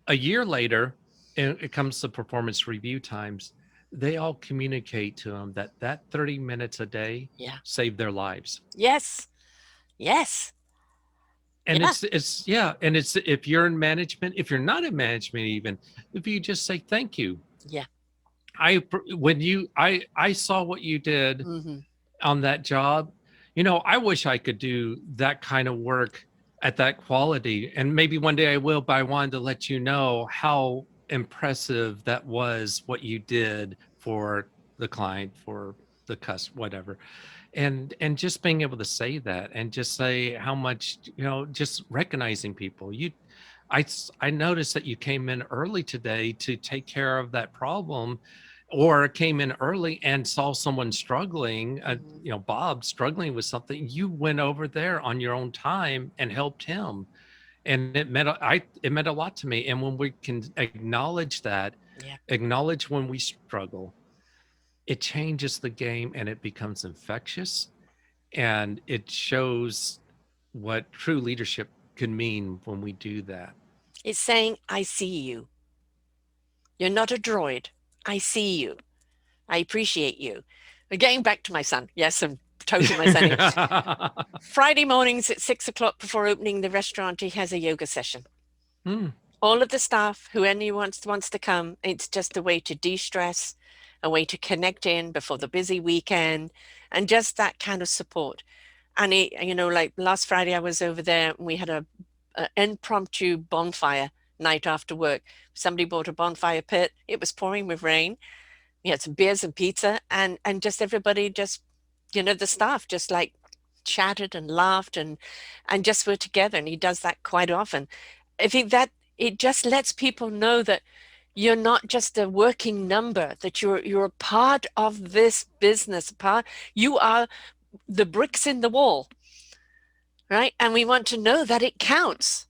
A year later, and it comes to performance review times. They all communicate to them that 30 minutes a day Yeah. saved their lives. Yes. Yes. And Yeah. it's yeah, and it's if you're in management, if you're not in management, even if you just say thank you. Yeah. I saw what you did Hmm. on that job. I wish I could do that kind of work at that quality. And maybe one day I will, but I wanted to let you know how impressive that was, what you did for the client, for the customer, whatever. And just being able to say that and just say how much, just recognizing people. I noticed that you came in early today to take care of that problem, or came in early and saw someone struggling, Hmm. Bob struggling with something. You went over there on your own time and helped him. And it meant a lot to me. And when we can acknowledge that, Yeah. acknowledge when we struggle, it changes the game and it becomes infectious, and it shows what true leadership can mean when we do that. It's saying, I see you. You're not a droid. I see you. I appreciate you. Getting back to my son. Yes, I'm toting my son here. Friday mornings at 6 o'clock before opening the restaurant, he has a yoga session. Hmm. All of the staff, who anyone wants to come, it's just a way to de-stress, a way to connect in before the busy weekend, and just that kind of support. And like last Friday, I was over there and we had a impromptu bonfire night after work. Somebody bought a bonfire pit. It was pouring with rain. We had some beers and pizza, and just everybody just, the staff just like chatted and laughed and just were together. And he does that quite often. I think that it just lets people know that you're not just a working number, that you're a part of this business. You are the bricks in the wall, right? And we want to know that it counts.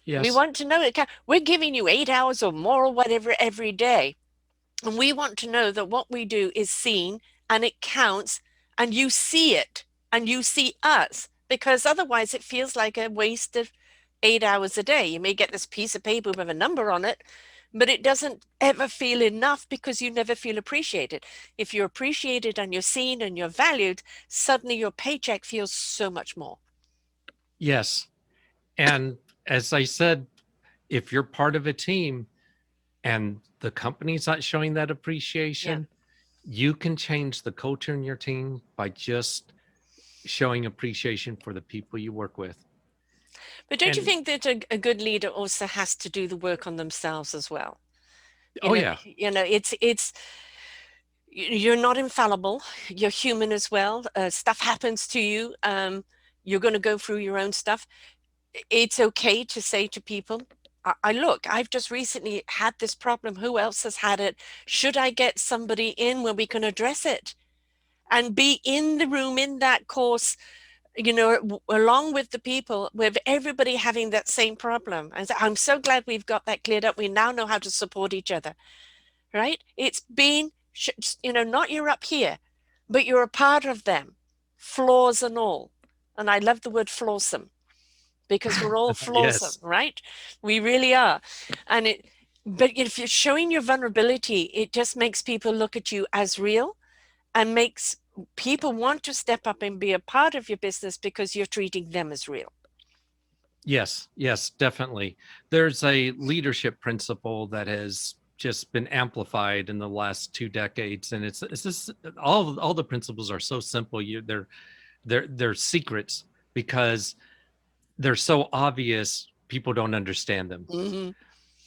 We Yes. want to know it counts. We're giving you 8 hours or more or whatever every day. And we want to know that what we do is seen and it counts and you see it and you see us, because otherwise it feels like a waste of 8 hours a day. You may get this piece of paper with a number on it, but it doesn't ever feel enough because you never feel appreciated. If you're appreciated and you're seen and you're valued, suddenly your paycheck feels so much more. Yes. And as I said, if you're part of a team and the company's not showing that Yeah. appreciation, you can change the culture in your team by just showing appreciation for the people you work with. But don't you And think that a good leader also has to do the work on themselves as well? oh yeah. It's you're not infallible. You're human as well. Stuff happens to you. You're going to go through your own stuff. It's okay to say to people, I look, I've just recently had this problem. Who else has had it? Should I get somebody in where we can address it and be in the room in that course, along with the people, with everybody having that same problem? And I'm so glad we've got that cleared up. We now know how to support each other, right? It's been, not you're up here, but you're a part of them, flaws and all. And I love the word flawsome because we're all flawsome, Yes. right? We really are. And but if you're showing your vulnerability, it just makes people look at you as real and makes people want to step up and be a part of your business because you're treating them as real. Yes, yes, definitely. There's a leadership principle that has just been amplified in the last 2 decades, and it's just all the principles are so simple. They're secrets because they're so obvious. People don't understand them. Mm-hmm.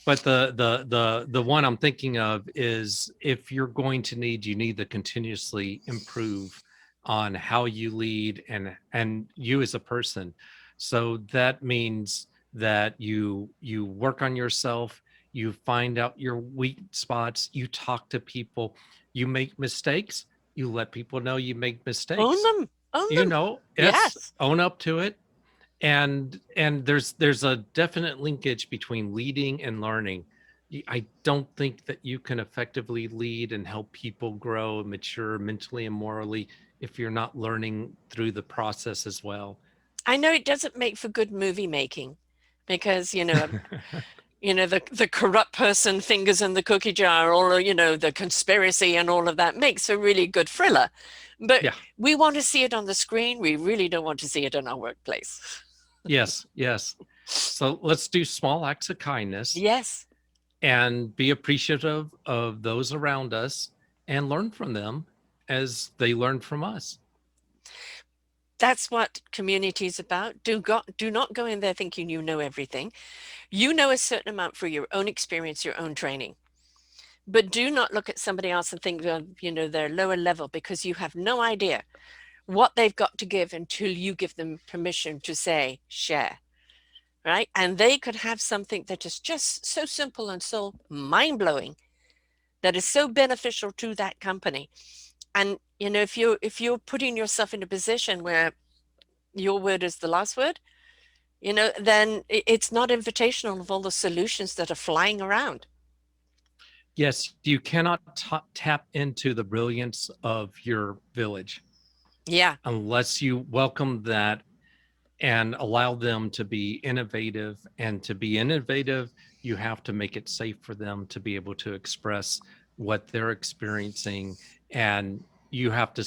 But the one I'm thinking of is if you're going to need, you need to continuously improve on how you lead and you as a person. So that means that you work on yourself, you find out your weak spots, you talk to people, you make mistakes, you let people know you make Own mistakes. them, own You them. know, yes, Yes. own up to it, and there's a definite linkage between leading and learning. I don't think that you can effectively lead and help people grow and mature mentally and morally if you're not learning through the process as well. I know it doesn't make for good movie making because, the corrupt person fingers in the cookie jar, or the conspiracy and all of that makes a really good thriller, but Yeah. we want to see it on the screen. We really don't want to see it in our workplace. Yes, yes. So let's do small acts of kindness Yes, and be appreciative of those around us and learn from them as they learn from us. that's what community is about. Do not go in there thinking you know everything. You know a certain amount through your own experience, your own training. But do not look at somebody else and think, they're lower level, because you have no idea what they've got to give until you give them permission to say, share, right? And they could have something that is just so simple and so mind blowing, that is so beneficial to that company. And, if you're putting yourself in a position where your word is the last word, then it's not invitational of all the solutions that are flying around. Yes, you cannot tap into the brilliance of your village Yeah. unless you welcome that and allow them to be innovative. And to be innovative, you have to make it safe for them to be able to express what they're experiencing. And you have to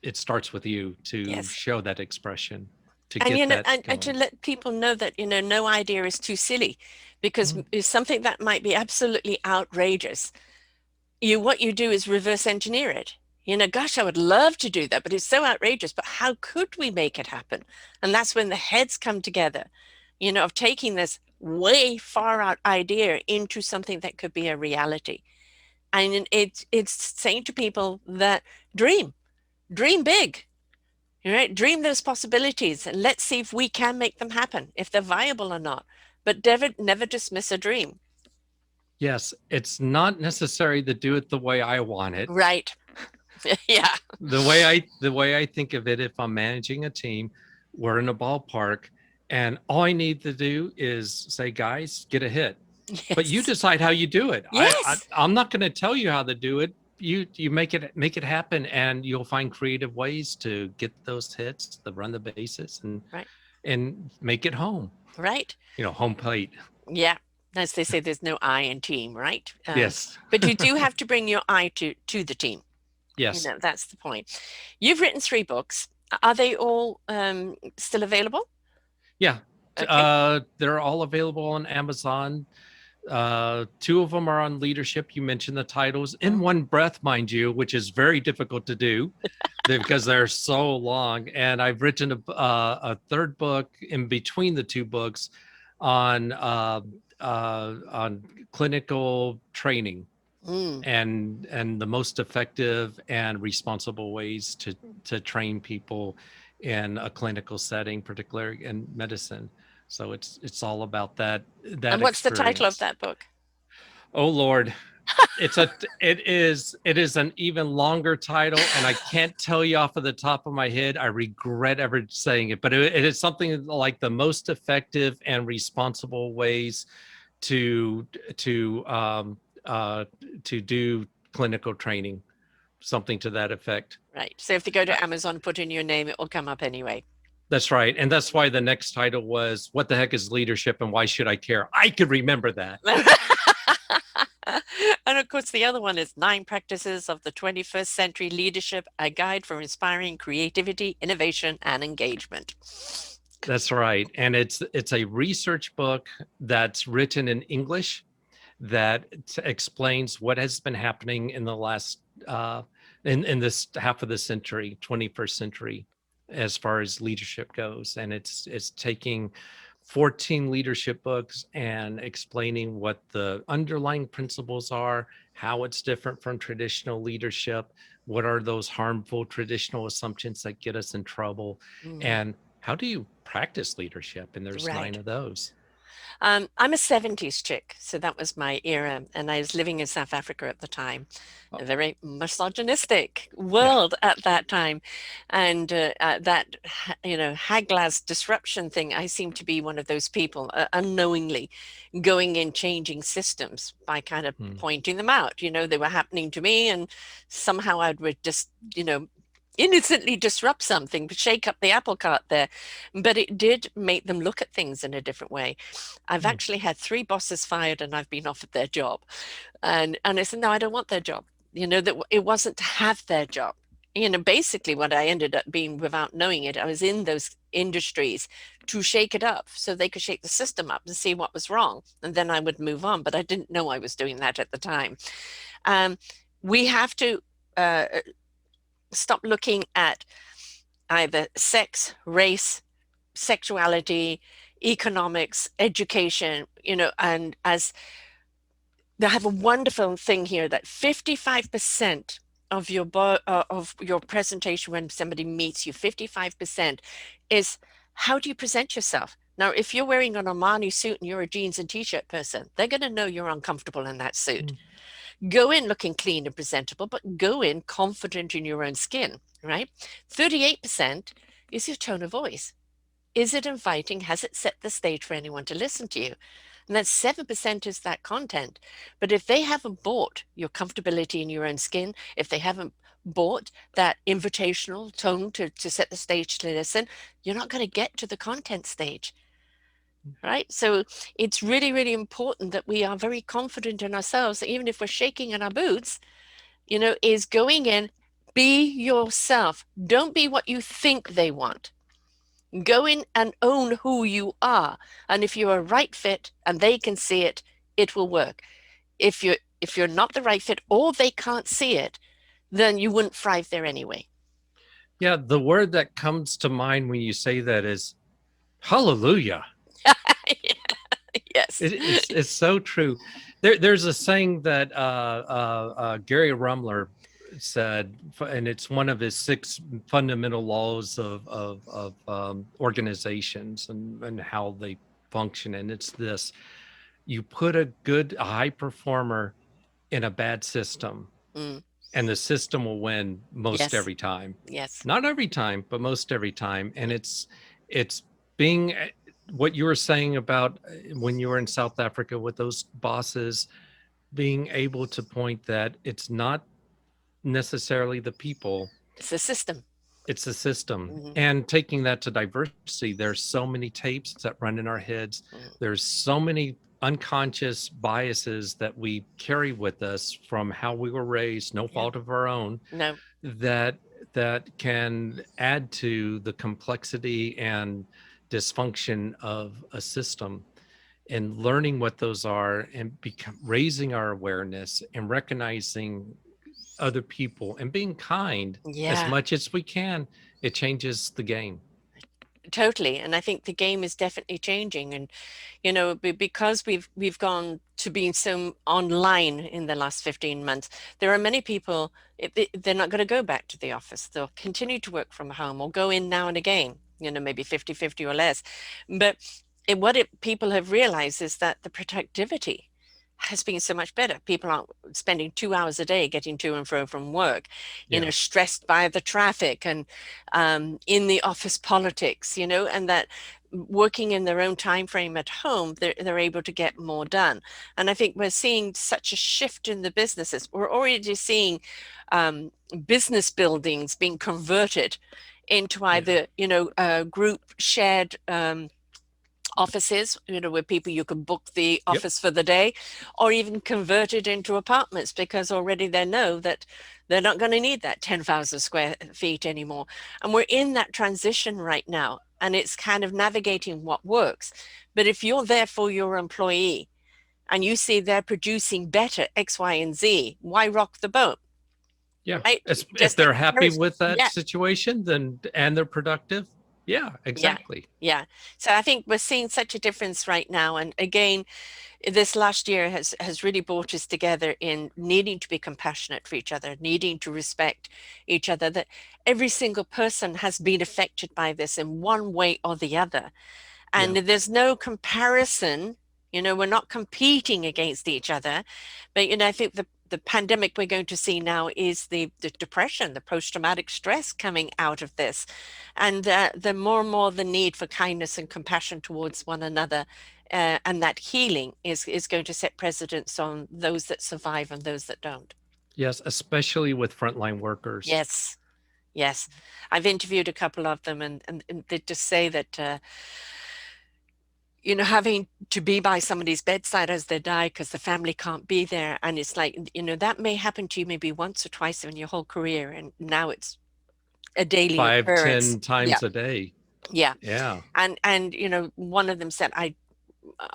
it starts with you to Yes. show that expression, to And get that and to going. let people know that no idea is too silly, because Mhm. it's something that might be absolutely outrageous. What you do is reverse engineer it. Gosh, I would love to do that, but it's so outrageous. But how could we make it happen? And that's when the heads come together, of taking this. way far out idea into something that could be a reality. And it's saying to people that dream, dream big, right? Dream those possibilities and let's see if we can make them happen, if they're viable or not. But never dismiss a dream. Yes, it's not necessary to do it the way I want it. Right. Yeah. The way I think of it, if I'm managing a team, we're in a ballpark, and all I need to do is say, guys, get a hit. But you Yes. decide how you do it. Yes. I'm not going to tell you how to do it. You make it happen, and you'll find creative ways to get those hits, to run the bases, Right. and make it home. Right. Home plate. Yeah. As they say, there's no I in team, right? Yes. But you do have to bring your I to the team. Yes. That's the point. You've written 3 books. Are they all still available? Yeah. Okay. They're all available on Amazon. 2 of them are on leadership. You mentioned the titles in Mm. one breath, mind you, which is very difficult to do because they're so long. And I've written a third book in between the 2 books on on clinical training Mm. and the most effective and responsible ways to train people in a clinical setting, particularly in medicine. So it's all about that And what's the title of experience. that book? Oh Lord, it is an even longer title, and I can't tell you off of the top of my head. I regret ever saying it, but it is something like the most effective and responsible ways to to um, uh, to do clinical training, something to that effect. Right. So if they go Uh, to Amazon, put in your name, it will come up anyway. that's right, and that's why the next title was "What the heck is leadership, and why should I care?" I could remember that. And of course, the other one is 9 Practices of the 21st Century Leadership, a guide for inspiring creativity, innovation, and engagement. That's right, and it's a research book that's written in English that explains what has been happening in the last in this half of the century, 21st century, as far as leadership goes, and it's taking 14 leadership books and explaining what the underlying principles are, how it's different from traditional leadership, what are those harmful traditional assumptions that get us in trouble, Mm, and how do you practice leadership? And there's 9 right. of those. I'm a 70s chick, so that was my era, and I was living in South Africa at the time, Oh, a very misogynistic yeah. world at that time, and that Haglas disruption thing. I seem to be one of those people, unknowingly going in, changing systems by kind of Hmm. pointing them out. They were happening to me, and somehow I would just innocently disrupt something, shake up the apple cart there, but it did make them look at things in a different way. I've Hmm. actually had 3 bosses fired and I've been offered their job. And I said, no, I don't want their job. That it wasn't to have their job. Basically what I ended up being without knowing it, I was in those industries to shake it up so they could shake the system up and see what was wrong. And then I would move on. But I didn't know I was doing that at the time. Um, we have to uh, stop looking at either sex, race, sexuality, economics, education, and as they have a wonderful thing here that 55% of your presentation when somebody meets you, 55% is how do you present yourself? Now, if you're wearing an Armani suit and you're a jeans and t-shirt person, they're going to know you're uncomfortable in that suit. Hmm. Go in looking clean and presentable, but go in confident in your own skin, right? 38% is your tone of voice. Is it inviting? Has it set the stage for anyone to listen to you? And that 7% is that content. But if they haven't bought your comfortability in your own skin, if they haven't bought that invitational tone to set the stage to listen, you're not going to get to the content stage, right? So it's really, really important that we are very confident in ourselves, even if we're shaking in our boots, is going in, be yourself. Don't be what you think they want. Go in and own who you are. And if you're a right fit and they can see it, it will work. If you're not the right fit or they can't see it, then you wouldn't thrive there anyway. Yeah, the word that comes to mind when you say that is hallelujah. Yes. It's so true. There's a saying that Gary Rumler said, and it's one of his 6 fundamental laws of organizations and how they function. And it's this: you put a high performer in a bad system, Mm, and the system will win most yes. every time. Yes. Not every time, but most every time. And it's being what you were saying about when you were in South Africa with those bosses, being able to point that it's not necessarily the people, It's a system. it's a system. Hmm. And taking that to diversity, there's so many tapes that run in our heads. Hmm. There's so many unconscious biases that we carry with us from how we were raised, no Yeah. fault of our own, No. that can add to the complexity and dysfunction of a system. And learning what those are and raising our awareness and recognizing other people and being kind as Yeah. much as we can, it changes the game. Totally. And I think the game is definitely changing. And because we've gone to being so online in the last 15 months, there are many people, they're not going to go back to the office. They'll continue to work from home or go in now and again, maybe 50-50 or less. But people have realized is that the productivity has been so much better. People aren't spending 2 hours a day getting to and fro from work, Yeah. stressed by the traffic and in the office politics, and that working in their own time frame at home, they're able to get more done. And I think we're seeing such a shift in the businesses. We're already seeing business buildings being converted into Yeah. either, group shared offices, where people you can book the Yep. office for the day, or even convert it into apartments because already they know that they're not going to need that 10,000 square feet anymore. And we're in that transition right now, and it's kind of navigating what works. But if you're there for your employee and you see they're producing better X, Y, and Z, why rock the boat? Yeah. Right? If Just they're happy encourage. with that Yeah. situation, then and they're productive. Yeah, Yeah. exactly. Yeah. So I think we're seeing such a difference right now. And again, this last year has really brought us together in needing to be compassionate for each other, needing to respect each other, that every single person has been affected by this in one way or the other. And Yeah. there's no comparison, we're not competing against each other. But, I think the pandemic we're going to see now is the depression, the post-traumatic stress coming out of this. And the more and more the need for kindness and compassion towards one another. And that healing is going to set precedence on those that survive and those that don't. Yes, especially with frontline workers. Yes, yes. I've interviewed a couple of them, and they just say that having to be by somebody's bedside as they die because the family can't be there. And it's like, that may happen to you maybe once or twice in your whole career. And now it's a daily Five, occurrence. ten Yeah. times a day. Yeah. Yeah. And one of them said,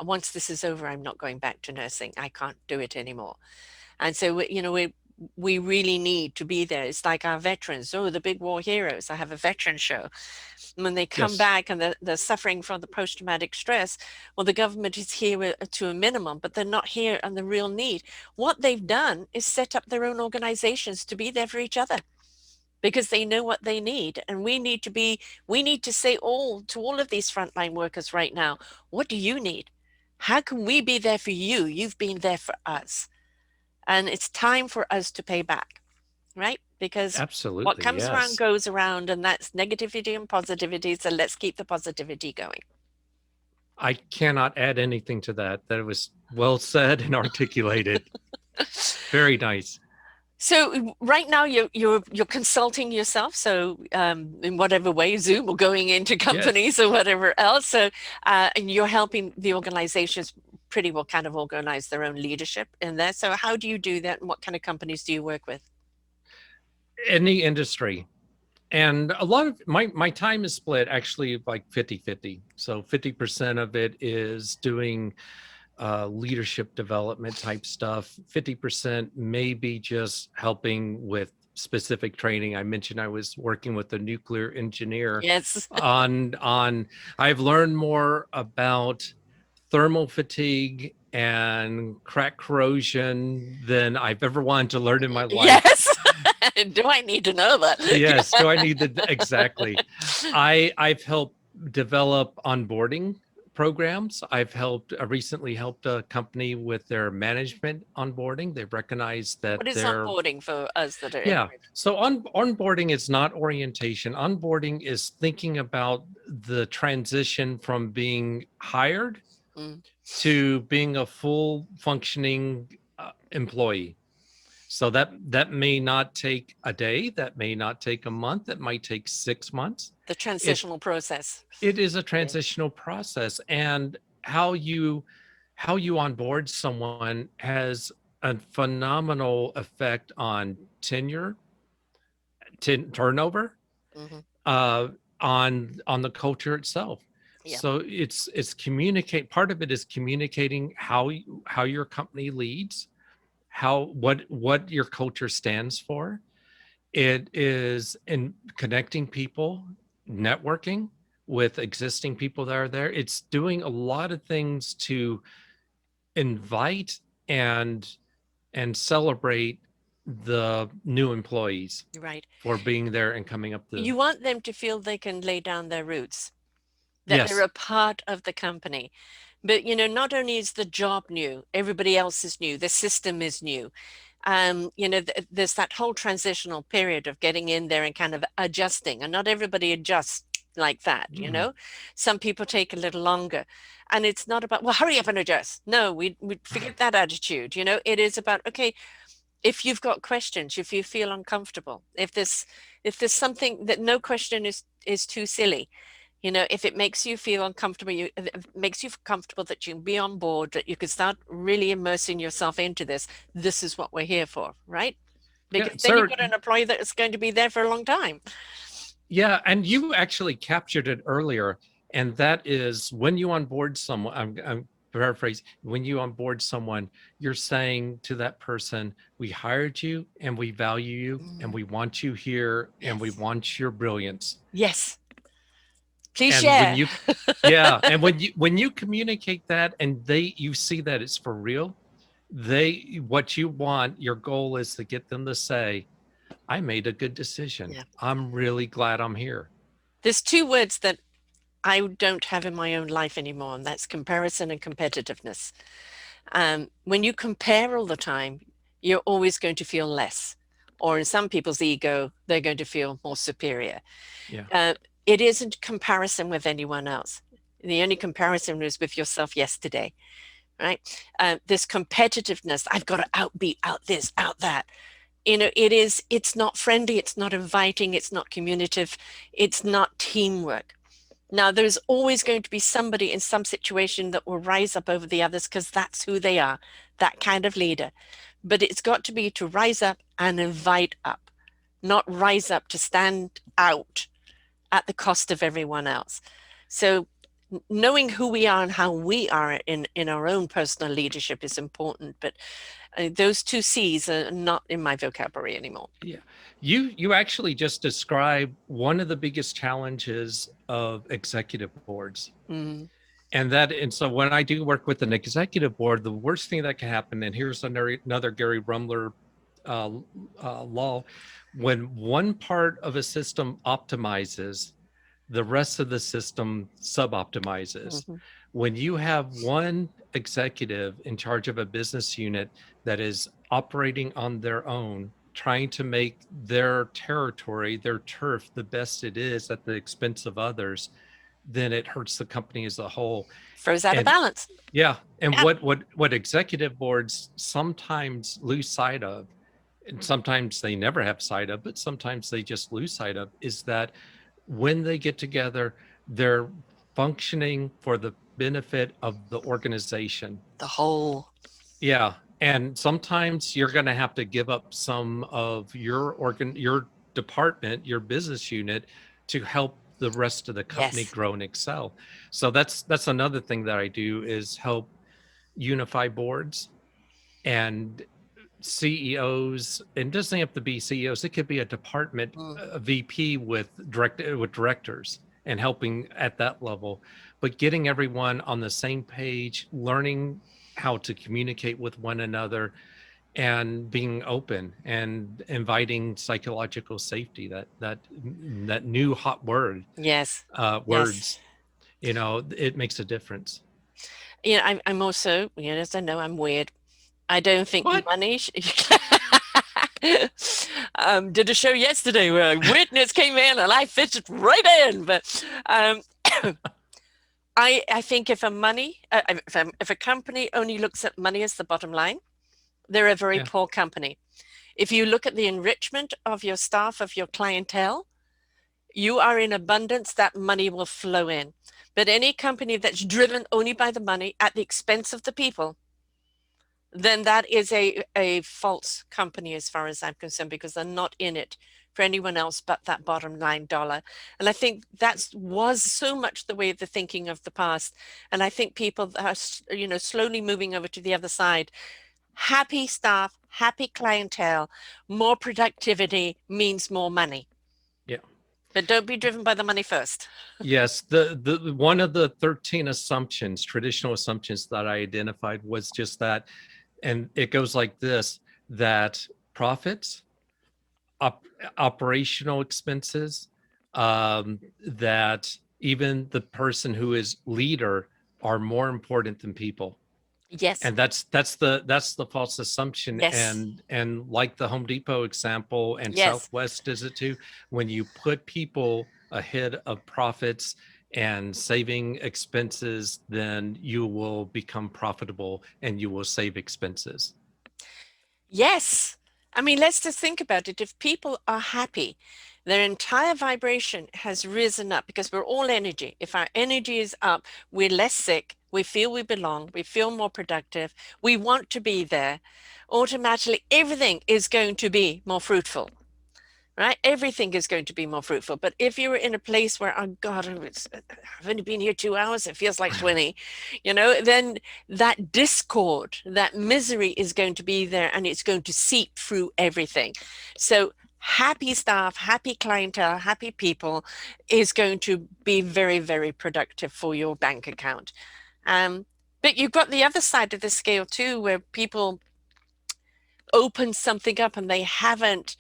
once this is over, I'm not going back to nursing. I can't do it anymore. And so, we really need to be there. It's like our veterans. Oh, the big war heroes. I have a veteran show. When they come Yes. back and they're suffering from the post-traumatic stress, well, the government is here to a minimum, but they're not here on the real need. What they've done is set up their own organizations to be there for each other because they know what they need. And we need to say to all of these frontline workers right now, what do you need? How can we be there for you? You've been there for us. And it's time for us to pay back, right? Because what Absolutely. comes around Yes. goes around, and that's negativity and positivity. So let's keep the positivity going. I cannot add anything to that. That was well said and articulated. Very nice. So right now you're consulting yourself. So in whatever way, Zoom or going into Yes. companies or whatever else. So and you're helping the organizations pretty well kind of organize their own leadership in there. So how do you do that, and what kind of companies do you work with? Any industry. And a lot of my time is split actually like 50-50. So 50% of it is doing leadership development type stuff. 50% maybe just helping with specific training. I mentioned I was working with a nuclear engineer Yes. on I've learned more about thermal fatigue and crack corrosion than I've ever wanted to learn in my life. Yes. Do I need to know that? Yes, do I need the exactly? I've helped develop onboarding programs. I've helped recently helped a company with their management onboarding. They've recognized that What is they're onboarding for us that are yeah. immigrants? So onboarding is not orientation. Onboarding is thinking about the transition from being hired Mm. to being a full functioning employee. So that may not take a day, that may not take a month, that might take 6 months. The It transitional process. it is a Yeah. transitional process, and how you onboard someone has a phenomenal effect on tenure, turnover, Hmm. uh, on the culture itself. Yeah. So it's communicate. Part of it is communicating how your company leads, what your culture stands for. It is in connecting people, networking with existing people that are there. It's doing a lot of things to invite and celebrate the new employees Right. for being there and coming up the You want them to feel they can lay down their roots, that they're yes. a part of the company. But, not only is the job new, everybody else is new, the system is new. There's that whole transitional period of getting in there and kind of adjusting, and not everybody adjusts like that. Mm. Some people take a little longer, and it's not about, well, hurry up and adjust. No, we forget that attitude. It is about, okay, if you've got questions, if you feel uncomfortable, if there's something that no question is too silly, if it makes you feel uncomfortable, if it makes you comfortable that you can be on board, that you can start really immersing yourself into this is what we're here for, right? Yeah, Because then you've sir. got an employee that is going to be there for a long time. Yeah, and you actually captured it earlier, and that is when you onboard someone. I'm paraphrasing. When you onboard someone, you're saying to that person, "We hired you, and we value you, and Mm, we want you here, and we yes. want your brilliance." Yes. Please And when share. you, yeah, and when you communicate that, and you see that it's for real, what you want, your goal is to get them to say, "I made a good decision. Yeah. I'm really glad I'm here." There's two words that I don't have in my own life anymore, and that's comparison and competitiveness. When you compare all the time, you're always going to feel less. Or in some people's ego, they're going to feel more superior. Yeah. Uh, it isn't comparison with anyone else. The only comparison was with yourself yesterday, right? This competitiveness, I've got to outbeat, out this, out that. It's not friendly, it's not inviting, it's not communicative, it's not teamwork. Now, there's always going to be somebody in some situation that will rise up over the others because that's who they are, that kind of leader. But it's got to be to rise up and invite up, not rise up to stand out at the cost of everyone else. So, knowing who we are and how we are in our own personal leadership is important. But those two C's are not in my vocabulary anymore. Yeah. You actually just described one of the biggest challenges of executive boards. Mm, And so when I do work with an executive board, the worst thing that can happen, and here's another Gary Rumler uh, law, when one part of a system optimizes, the rest of the system suboptimizes. mhm. When you have one executive in charge of a business unit that is operating on their own, trying to make their territory, their turf, the best it is at the expense of others, then it hurts the company as a whole. Throws out of And balance. yeah, and Yeah. what executive boards sometimes lose sight of, and sometimes they never have sight of, but sometimes they just lose sight of, is that when they get together, they're functioning for the benefit of the organization. The whole. Yeah. And sometimes you're going to have to give up some of your department, your business unit, to help the rest of the company Yes. grow and excel. So that's another thing that I do is help unify boards and CEOs. And it doesn't have to be CEOs. It could be a department, Mm. a VP with directors. and helping at that level, but getting everyone on the same page, learning how to communicate with one another, and being open and inviting psychological safety, that new hot word, Yes. Yes. words, it makes a difference. I'm also, as I know, I'm weird. I don't think What? money. Did a show yesterday where a witness came in and I fitted right in. But I think if a company only looks at money as the bottom line, they're a very Yeah. poor company. If you look at the enrichment of your staff, of your clientele, you are in abundance, that money will flow in. But any company that's driven only by the money at the expense of the people, then that is a false company as far as I'm concerned, because they're not in it for anyone else but that bottom line dollar. And I think that was so much the way of the thinking of the past. And I think people are, slowly moving over to the other side. Happy staff, happy clientele, more productivity means more money. Yeah. But don't be driven by the money first. Yes, the one of the 13 assumptions, traditional assumptions that I identified was just that, and it goes like this: that profits, op, operational expenses, that even the person who is leader are more important than people. Yes. And that's the false assumption. Yes. And like the Home Depot example, and Yes. Southwest does it too, when you put people ahead of profits and saving expenses, then you will become profitable and you will save expenses. Yes. I mean, let's just think about it. If people are happy, their entire vibration has risen up, because we're all energy. If our energy is up, we're less sick, we feel we belong, we feel more productive, we want to be there. Automatically, everything is going to be more fruitful. Right? Everything is going to be more fruitful. But if you were in a place where, oh God, I've only been here 2 hours, it feels like 20, then that discord, that misery is going to be there, and it's going to seep through everything. So happy staff, happy clientele, happy people is going to be very, very productive for your bank account. But you've got the other side of the scale too, where people open something up and they haven't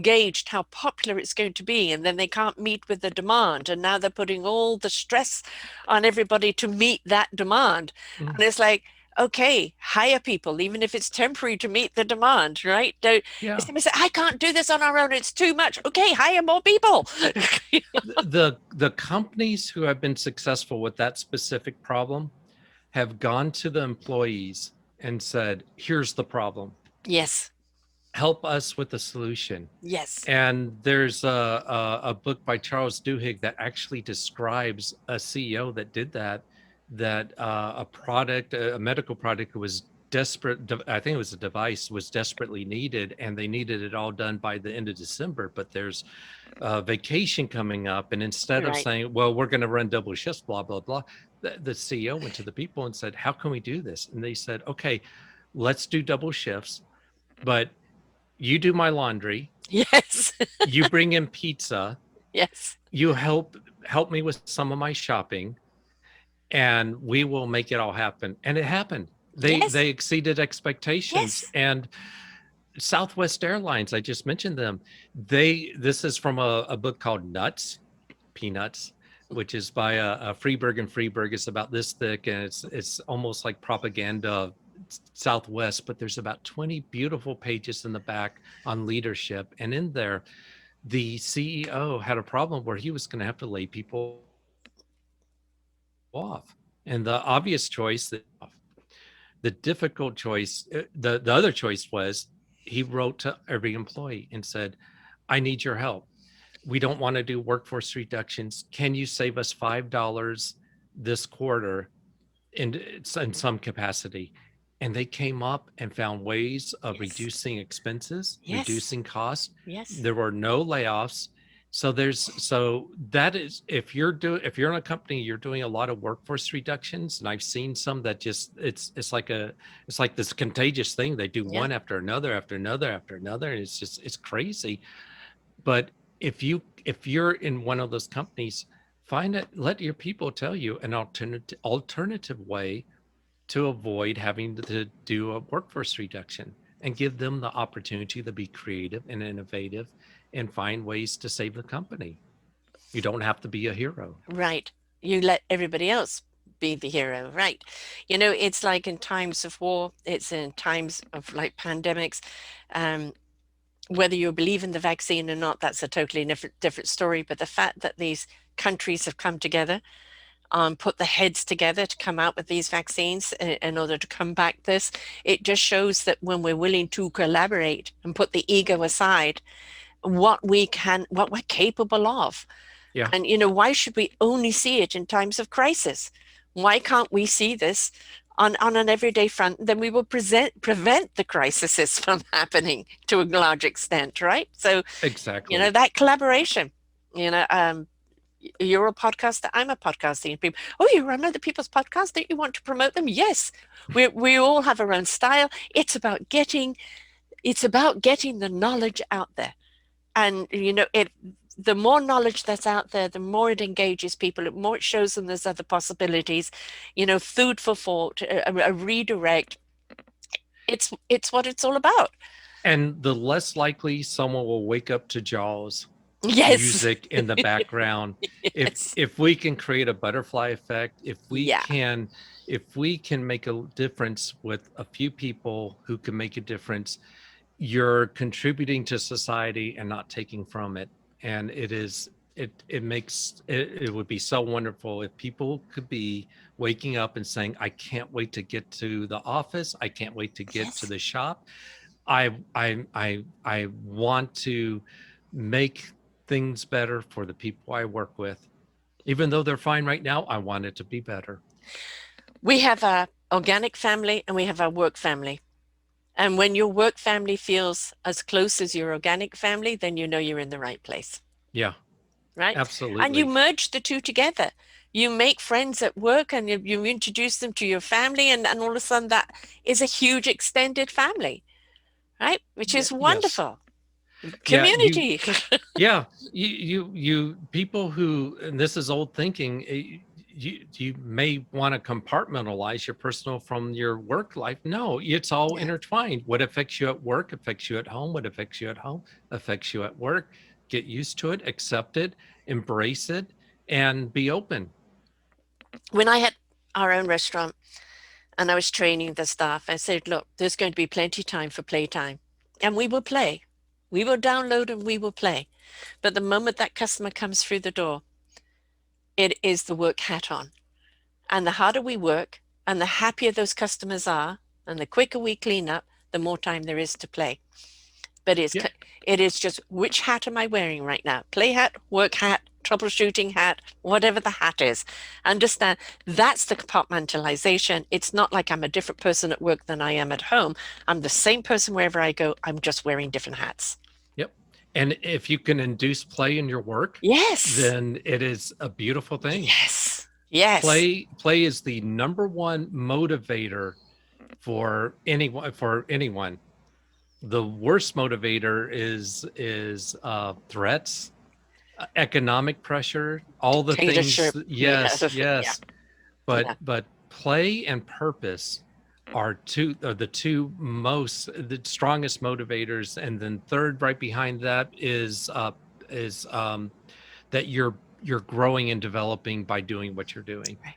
gauged how popular it's going to be, and then they can't meet with the demand, and now they're putting all the stress on everybody to meet that demand. Mm. And it's like, okay, hire people even if it's temporary to meet the demand, right? Don't Yeah. somebody say, I can't do this on our own, it's too much. Okay, hire more people. The companies who have been successful with that specific problem have gone to the employees and said, here's the problem, Yes. help us with the solution. Yes. And there's a book by Charles Duhigg that actually describes a CEO that did that, that a product, a medical product was desperate. I think it was a device was desperately needed, and they needed it all done by the end of December. But there's vacation coming up. And instead of Right. saying, well, we're going to run double shifts, blah, blah, blah, the CEO went to the people and said, how can we do this? And they said, okay, let's do double shifts, but you do my laundry, Yes. you bring in pizza, Yes. you help me with some of my shopping, and we will make it all happen. And it happened. Yes. They exceeded expectations. Yes. And Southwest Airlines, I just mentioned them. This is from a book called Nuts, Peanuts, which is by a Freeberg and Freeberg. It's about this thick, and it's almost like propaganda of Southwest, but there's about 20 beautiful pages in the back on leadership. And in there, the CEO had a problem where he was going to have to lay people off. And the obvious choice, the difficult choice, the other choice was he wrote to every employee and said, I need your help. We don't want to do workforce reductions. Can you save us $5 this quarter in some capacity? And they came up and found ways of Yes. reducing expenses, Yes. reducing costs. Yes. There were no layoffs. So that is, if you're in a company, you're doing a lot of workforce reductions, and I've seen some that just it's like this contagious thing. They do Yeah. one after another after another after another, and it's crazy. But if you're in one of those companies, Find it, let your people tell you an alternative way to avoid having to do a workforce reduction, and give them the opportunity to be creative and innovative and find ways to save the company. You don't have to be a hero. Right. You let everybody else be the hero, right? It's like in times of war, it's in times of like pandemics. Um, whether you believe in the vaccine or not, that's a totally different story. But the fact that these countries have come together, put the heads together to come out with these vaccines in order to combat this, it just shows that when we're willing to collaborate and put the ego aside, what we're capable of. Yeah, And, why should we only see it in times of crisis? Why can't we see this on an everyday front? Then we will prevent the crises from happening to a large extent, right? So, exactly. that collaboration, you know, um, you're a podcaster, I'm a podcaster. And people, oh, you run other people's podcasts? Don't you want to promote them? Yes. We all have our own style. It's about getting the knowledge out there. And the more knowledge that's out there, the more it engages people, the more it shows them there's other possibilities, food for thought, a redirect. It's what it's all about. And the less likely someone will wake up to Jaws Yes. music in the background. if Yes. if we can create a butterfly effect, Yeah. if we can make a difference with a few people who can make a difference, you're contributing to society and not taking from it. And it would be so wonderful if people could be waking up and saying, I can't wait to get to the office, I can't wait to get to Yes. the shop. I want to make things better for the people I work with. Even though they're fine right now, I want it to be better. We have our organic family and we have our work family. And when your work family feels as close as your organic family, then you know you're in the right place. Yeah, Right? And you absolutely. merge the two together. You make friends at work and you introduce them to your family, and all of a sudden that is a huge extended family, right? Which Yeah, is yes. wonderful. Yeah, Community. yeah, you people who, and this is old thinking, you may want to compartmentalize your personal from your work life. No, it's all Yeah. intertwined. What affects you at work affects you at home. What affects you at home affects you at work. Get used to it, accept it, embrace it, and be open. When I had our own restaurant and I was training the staff, I said, look, there's going to be plenty of time for playtime. And we will play. We will download and we will play. But the moment that customer comes through the door, it is the work hat on. And the harder we work and the happier those customers are and the quicker we clean up, the more time there is to play. But Yeah, it is just, which hat am I wearing right now? Play hat, work hat, troubleshooting hat, whatever the hat is. Understand that's the compartmentalization. It's not like I'm a different person at work than I am at home. I'm the same person wherever I go. I'm just wearing different hats. yep. And if you can induce play in your work, Yes. then it is a beautiful thing. Yes. Yes. Play is the number one motivator for anyone. The worst motivator is threats, economic pressure, all the things. Dictatorship. Yeah. Yes, Yeah. yes. Yeah. But play and purpose are the strongest motivators, and then third, right behind that, is that you're growing and developing by doing what you're doing. Right.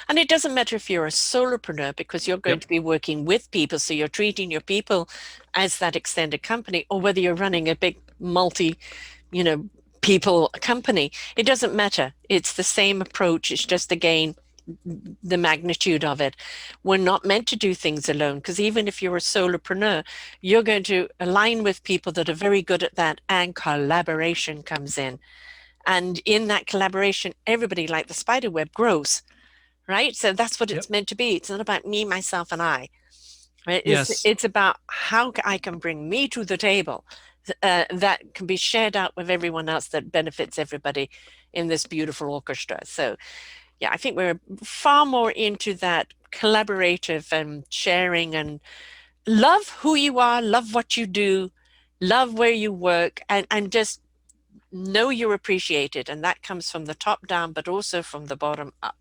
And it doesn't matter if you're a solopreneur because you're going Yep, to be working with people. So you're treating your people as that extended company, or whether you're running a big multi, you know, people company. It doesn't matter. It's the same approach. It's just, again, the magnitude of it. We're not meant to do things alone because even if you're a solopreneur, you're going to align with people that are very good at that, and collaboration comes in. And in that collaboration, everybody, like the spider web, grows, right? So that's what yep, it's meant to be. It's not about me, myself, and I, right? It's yes, it's about how I can bring me to the table, that can be shared out with everyone else, that benefits everybody in this beautiful orchestra. So yeah, I think we're far more into that collaborative and sharing, and love who you are, love what you do, love where you work, and just know you're appreciated, and that comes from the top down, but also from the bottom up.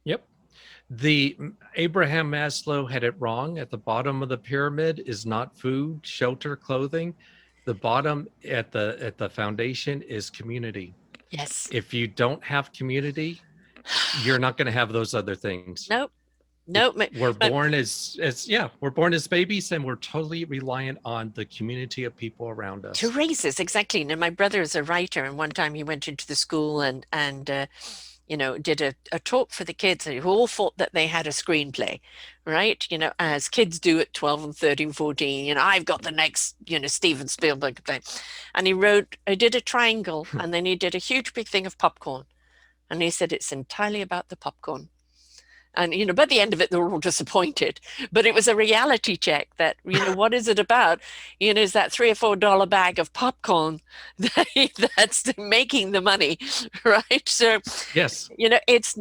Yep. The Abraham Maslow had it wrong. At the bottom of the pyramid is not food, shelter, clothing. The bottom at the foundation is community. Yes. If you don't have community, you're not going to have those other things. Nope. If Nope. we're born as yeah, we're born as babies, and we're totally reliant on the community of people around To us. races, exactly. Now, my brother is a writer, and one time he went into the school and did a talk for the kids, who all thought that they had a screenplay, right? As kids do at 12 and 13, 14. I've got the next, Steven Spielberg thing. And he did a triangle, and then he did a huge big thing of popcorn. And he said it's entirely about the popcorn. And, by the end of it, they were all disappointed. But it was a reality check that, what is it about? Is that $3 or $4 bag of popcorn that's making the money, right? So, Yes. it's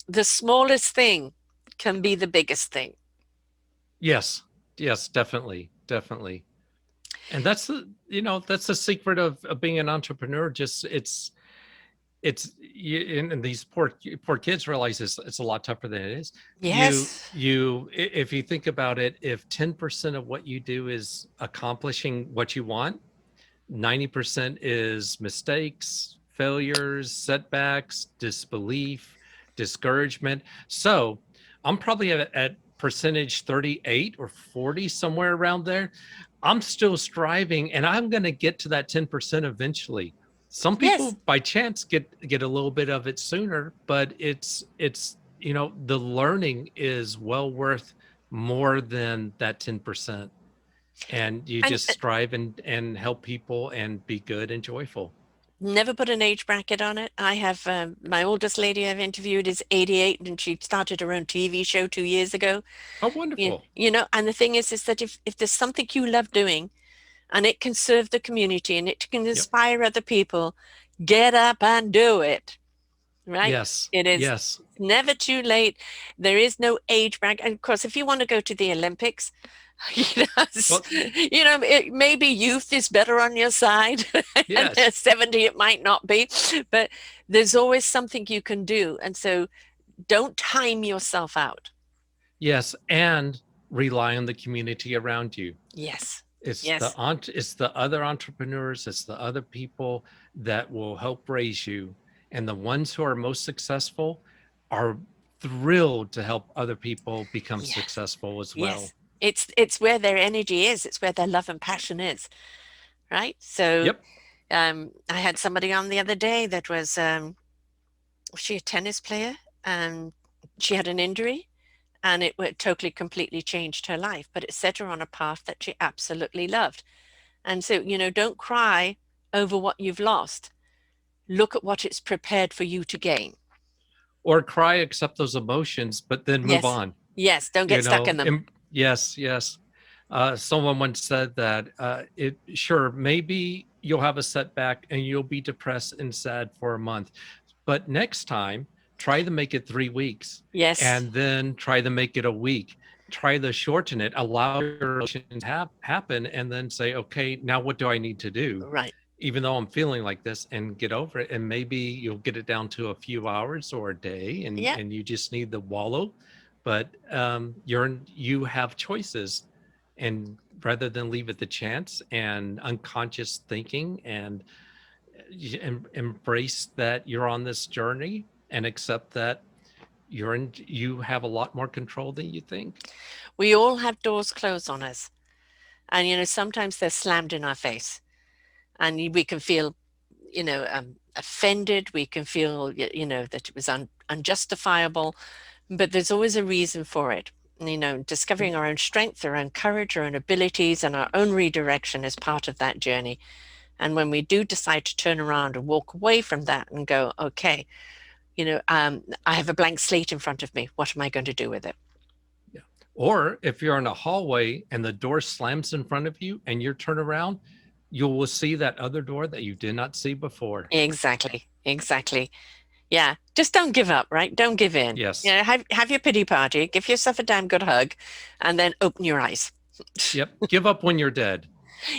the smallest thing can be the biggest thing. Yes. Yes, definitely. Definitely. And that's that's the secret of being an entrepreneur. Just and these poor kids realize it's a lot tougher than it is. Yes. If you think about it, if 10% of what you do is accomplishing what you want, 90% is mistakes, failures, setbacks, disbelief, discouragement. So I'm probably at percentage 38 or 40, somewhere around there. I'm still striving, and I'm going to get to that 10% eventually. Some Yes. people by chance get a little bit of it sooner, but it's the learning is well worth more than that 10%. And you And just strive and help people and be good and joyful. never put an age bracket on it. I have my oldest lady I've interviewed is 88, and she started her own TV show 2 years ago. Oh, wonderful. And the thing is that if there's something you love doing, and it can serve the community and it can Yep. inspire other people, get up and do it. Right? Yes. It is Yes. never too late. There is no age bracket. And of course, if you want to go to the Olympics, Well, maybe youth is better on your side, and yes. at 70 it might not be, but there's always something you can do. And so don't time yourself out. Yes. And rely on the community around you. Yes. It's Yes. the other entrepreneurs, it's the other people that will help raise you. And the ones who are most successful are thrilled to help other people become Yes. successful as Yes. well. It's where their energy is. It's where their love and passion is. Right. So Yep. I had somebody on the other day that was she a tennis player? And she had an injury, and it totally, completely changed her life, but it set her on a path that she absolutely loved. And so, don't cry over what you've lost. Look at what it's prepared for you to gain. Or cry, accept those emotions, but then move Yes. on. Yes. Don't You get stuck in know, them. yes, yes. Someone once said that it sure maybe you'll have a setback and you'll be depressed and sad for a month, but next time try to make it 3 weeks, Yes. and then try to make it a week. Try to shorten it, allow your emotions happen, and then say, okay, now what do I need to do? Right. Even though I'm feeling like this, and get over it. And maybe you'll get it down to a few hours or a day, Yeah. and you just need to wallow. But you have choices, and rather than leave it to chance and unconscious thinking, and embrace that you're on this journey, and accept that you have a lot more control than you think. We all have doors closed on us. And, sometimes they're slammed in our face. And we can feel, offended. We can feel, that it was unjustifiable. But there's always a reason for it. Discovering our own strength, our own courage, our own abilities, and our own redirection is part of that journey. And when we do decide to turn around and walk away from that and go, okay, I have a blank slate in front of me. What am I going to do with it? Yeah. Or if you're in a hallway and the door slams in front of you and you turn around, you will see that other door that you did not see before. Exactly. Exactly. Yeah. Just don't give up, right? Don't give in. Yes. Have your pity party, give yourself a damn good hug, and then open your eyes. Yep. Give up when you're dead.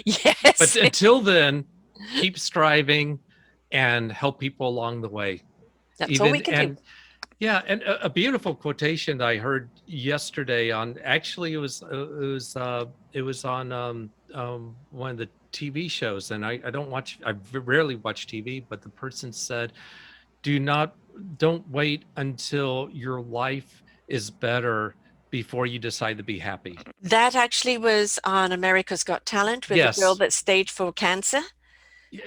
But Yes. until then, keep striving and help people along the way. That's all we Even can do. and yeah, and a beautiful quotation that I heard yesterday on actually it was on one of the TV shows, and I don't watch, I rarely watch TV, but the person said, "Do not don't wait until your life is better before you decide to be happy." That actually was on America's Got Talent with the girl Yes, that staged for cancer,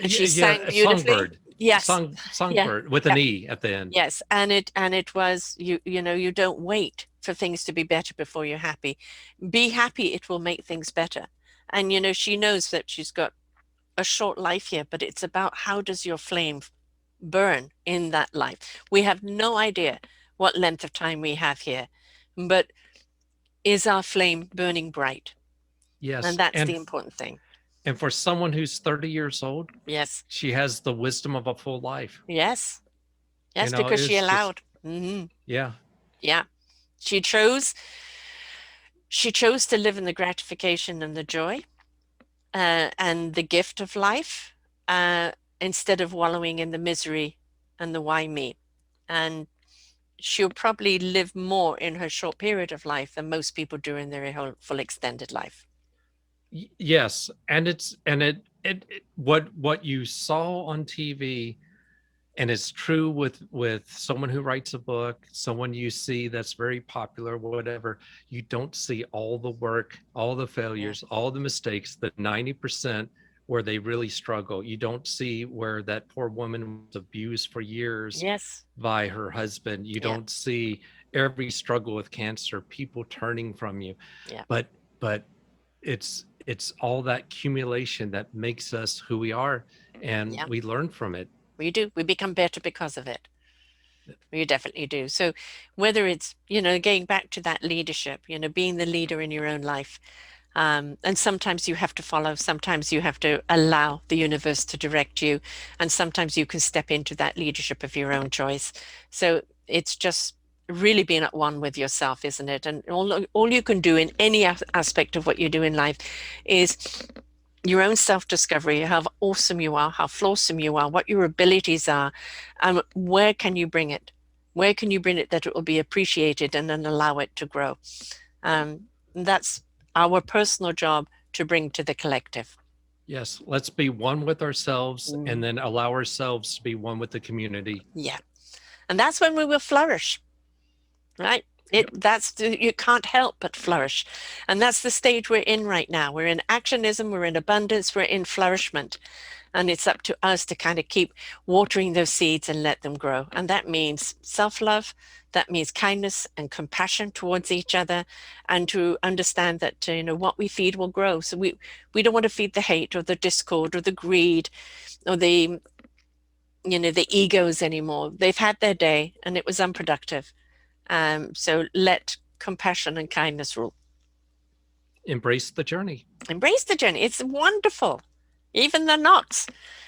and she yeah, sang a beautifully. songbird, Yes. Yeah. songbird with Yeah. an E at the end. Yes. And it was you know, you don't wait for things to be better before you're happy. Be happy, it will make things better. And you know, she knows that she's got a short life here, but it's about how does your flame burn in that life. We have no idea what length of time we have here, but is our flame burning bright? And Yes, that's the important thing. and for someone who's 30 years old, Yes. she has the wisdom of a full life. Yes. You Yes, know, because she it's just, allowed. yeah. Yeah. She chose she chose to live in the gratification and the joy and the gift of life uh, instead of wallowing in the misery and the why me. And she'll probably live more in her short period of life than most people do in their whole full extended life. Yes, and what you saw on TV, and it's true with someone who writes a book, someone you see that's very popular, whatever. You don't see all the work, all the Yeah. failures, all the mistakes, the 90% where they really struggle. You don't see where that poor woman was abused for years Yes. by her husband. You Yeah. don't see every struggle with cancer, people turning from you. Yeah. But it's all that accumulation that makes us who we are, and Yeah. we learn from it. We do. We become better because of it. You definitely do. So whether it's, you know, getting back to that leadership, you know, being the leader in your own life, and sometimes you have to follow, sometimes you have to allow the universe to direct you, and sometimes you can step into that leadership of your own choice. So it's just really being at one with yourself, isn't it? And all you can do in any aspect of what you do in life is your own self-discovery, how awesome you are, how flawsome you are, what your abilities are, and where can you bring it? Where can you bring it that it will be appreciated and then allow it to grow? That's our personal job to bring to the collective. Yes, let's be one with ourselves and Mm. then allow ourselves to be one with the community. Yeah. And that's when we will flourish, right? Yep. You can't help but flourish. And that's the stage we're in right now. We're in actionism, we're in abundance, we're in flourishment. And it's up to us to kind of keep watering those seeds and let them grow. And that means self love, that means kindness and compassion towards each other, and to understand that, you know, what we feed will grow. So we don't want to feed the hate or the discord or the greed or the, you know, the egos anymore. They've had their day and it was unproductive. So let compassion and kindness rule. Embrace the journey. Embrace the journey. It's wonderful. Even the knocks.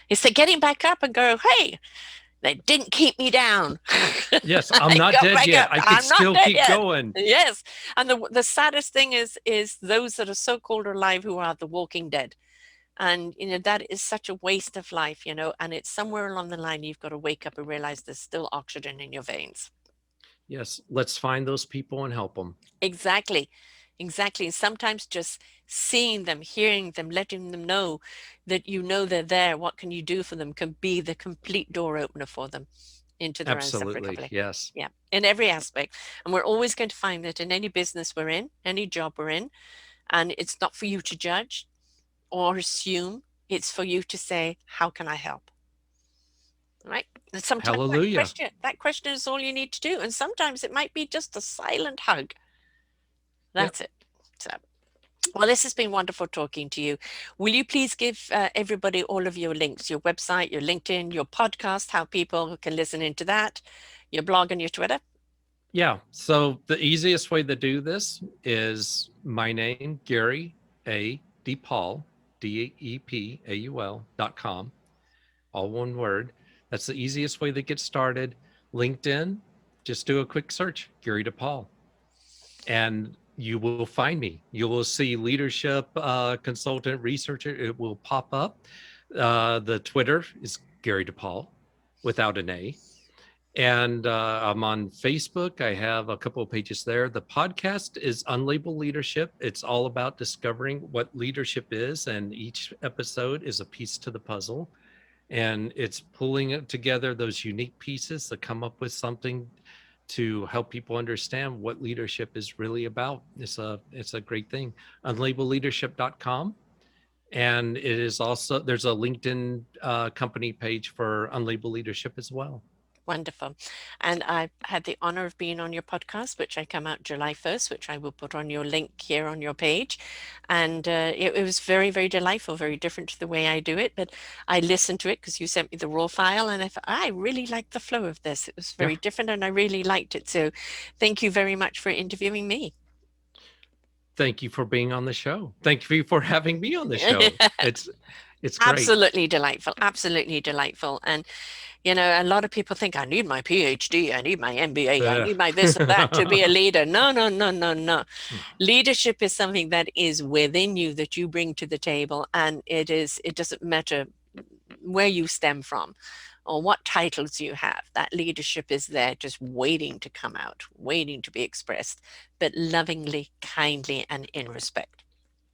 It's the getting back up and go, hey, they didn't keep me down. Yes, I'm I not got dead back yet. up. I could I'm not still dead keep yet. going. Yes. And the saddest thing is those that are so-called alive who are the walking dead. And you know, that is such a waste of life, you know, and it's somewhere along the line you've got to wake up and realize there's still oxygen in your veins. Yes, let's find those people and help them. Exactly. Exactly. And sometimes just seeing them, hearing them, letting them know that you know they're there, what can you do for them, can be the complete door opener for them into their own self Absolutely. recovery. Yes. Yeah, in every aspect. And we're always going to find that in any business we're in, any job we're in, and it's not for you to judge or assume, it's for you to say, how can I help? Right? And sometimes Hallelujah. that question is all you need to do. And sometimes it might be just a silent hug. Yep. That's it. So, well, this has been wonderful talking to you. Will you please give everybody all of your links, your website, your LinkedIn, your podcast, how people can listen into that, your blog and your Twitter? Yeah. So the easiest way to do this is my name, Gary A. DePaul, DEPAUL.com, all one word. That's the easiest way to get started. LinkedIn, just do a quick search, Gary DePaul, and you will find me. You will see leadership consultant, researcher. It will pop up. The Twitter is Gary DePaul without an A. And I'm on Facebook. I have a couple of pages there. The podcast is Unlabeled Leadership. It's all about discovering what leadership is, and each episode is a piece to the puzzle. And it's pulling together those unique pieces to come up with something to help people understand what leadership is really about. It's a great thing. Unlabeledleadership.com. And it is also, there's a LinkedIn company page for Unlabeled Leadership as well. Wonderful. And I had the honor of being on your podcast, which I come out July 1st, which I will put on your link here on your page. And it was very, very delightful, very different to the way I do it. But I listened to it because you sent me the raw file and I thought, I really liked the flow of this. It was Yeah. very different and I really liked it. So thank you very much for interviewing me. Thank you for being on the show. Thank you for having me on the show. It's great. Absolutely delightful. Absolutely delightful. And you know, a lot of people think I need my PhD, I need my MBA, I need my this and that to be a leader. No, no, no, no, no. Leadership is something that is within you that you bring to the table, and it doesn't matter where you stem from or what titles you have. That leadership is there just waiting to come out, waiting to be expressed, but lovingly, kindly, and in respect.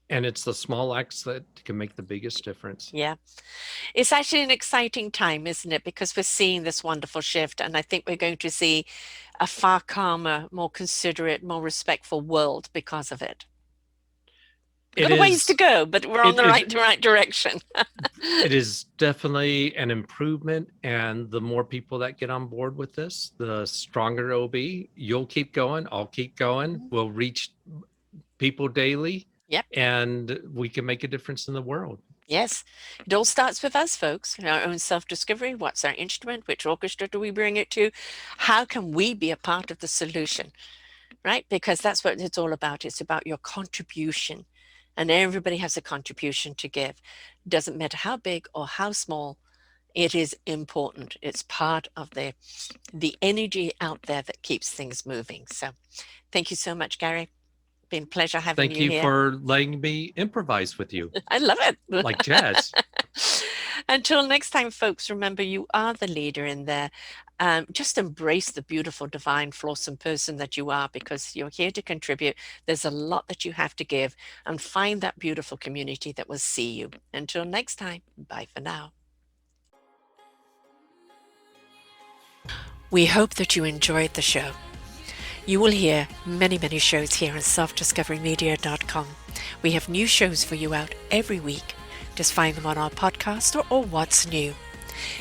And it's the small acts that can make the biggest difference. Yeah. It's actually an exciting time, isn't it? Because we're seeing this wonderful shift, and I think we're going to see a far calmer, more considerate, more respectful world because of it. We've got a ways to go, but we're on the right direction. It is definitely an improvement, and the more people that get on board with this, the stronger it'll be. You'll keep going, I'll keep going. We'll reach people daily. Yep. And we can make a difference in the world. Yes. It all starts with us, folks, our own self-discovery. What's our instrument? Which orchestra do we bring it to? How can we be a part of the solution? Right? Because that's what it's all about. It's about your contribution. And everybody has a contribution to give. Doesn't matter how big or how small, it is important. It's part of the energy out there that keeps things moving. So thank you so much, Gary. Been a pleasure having you here. Thank you for letting me improvise with you. I love it. Like jazz. Until next time, folks, remember you are the leader in there. Just embrace the beautiful, divine, flawsome person that you are, because you're here to contribute. There's a lot that you have to give, and find that beautiful community that will see you. Until next time, bye for now. We hope that you enjoyed the show. You will hear many, many shows here on selfdiscoverymedia.com. We have new shows for you out every week. Just find them on our podcast or What's New.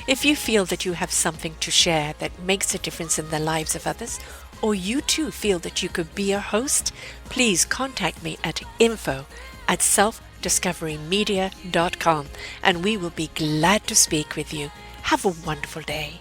If you feel that you have something to share that makes a difference in the lives of others, or you too feel that you could be a host, please contact me at info@selfdiscoverymedia.com, and we will be glad to speak with you. Have a wonderful day.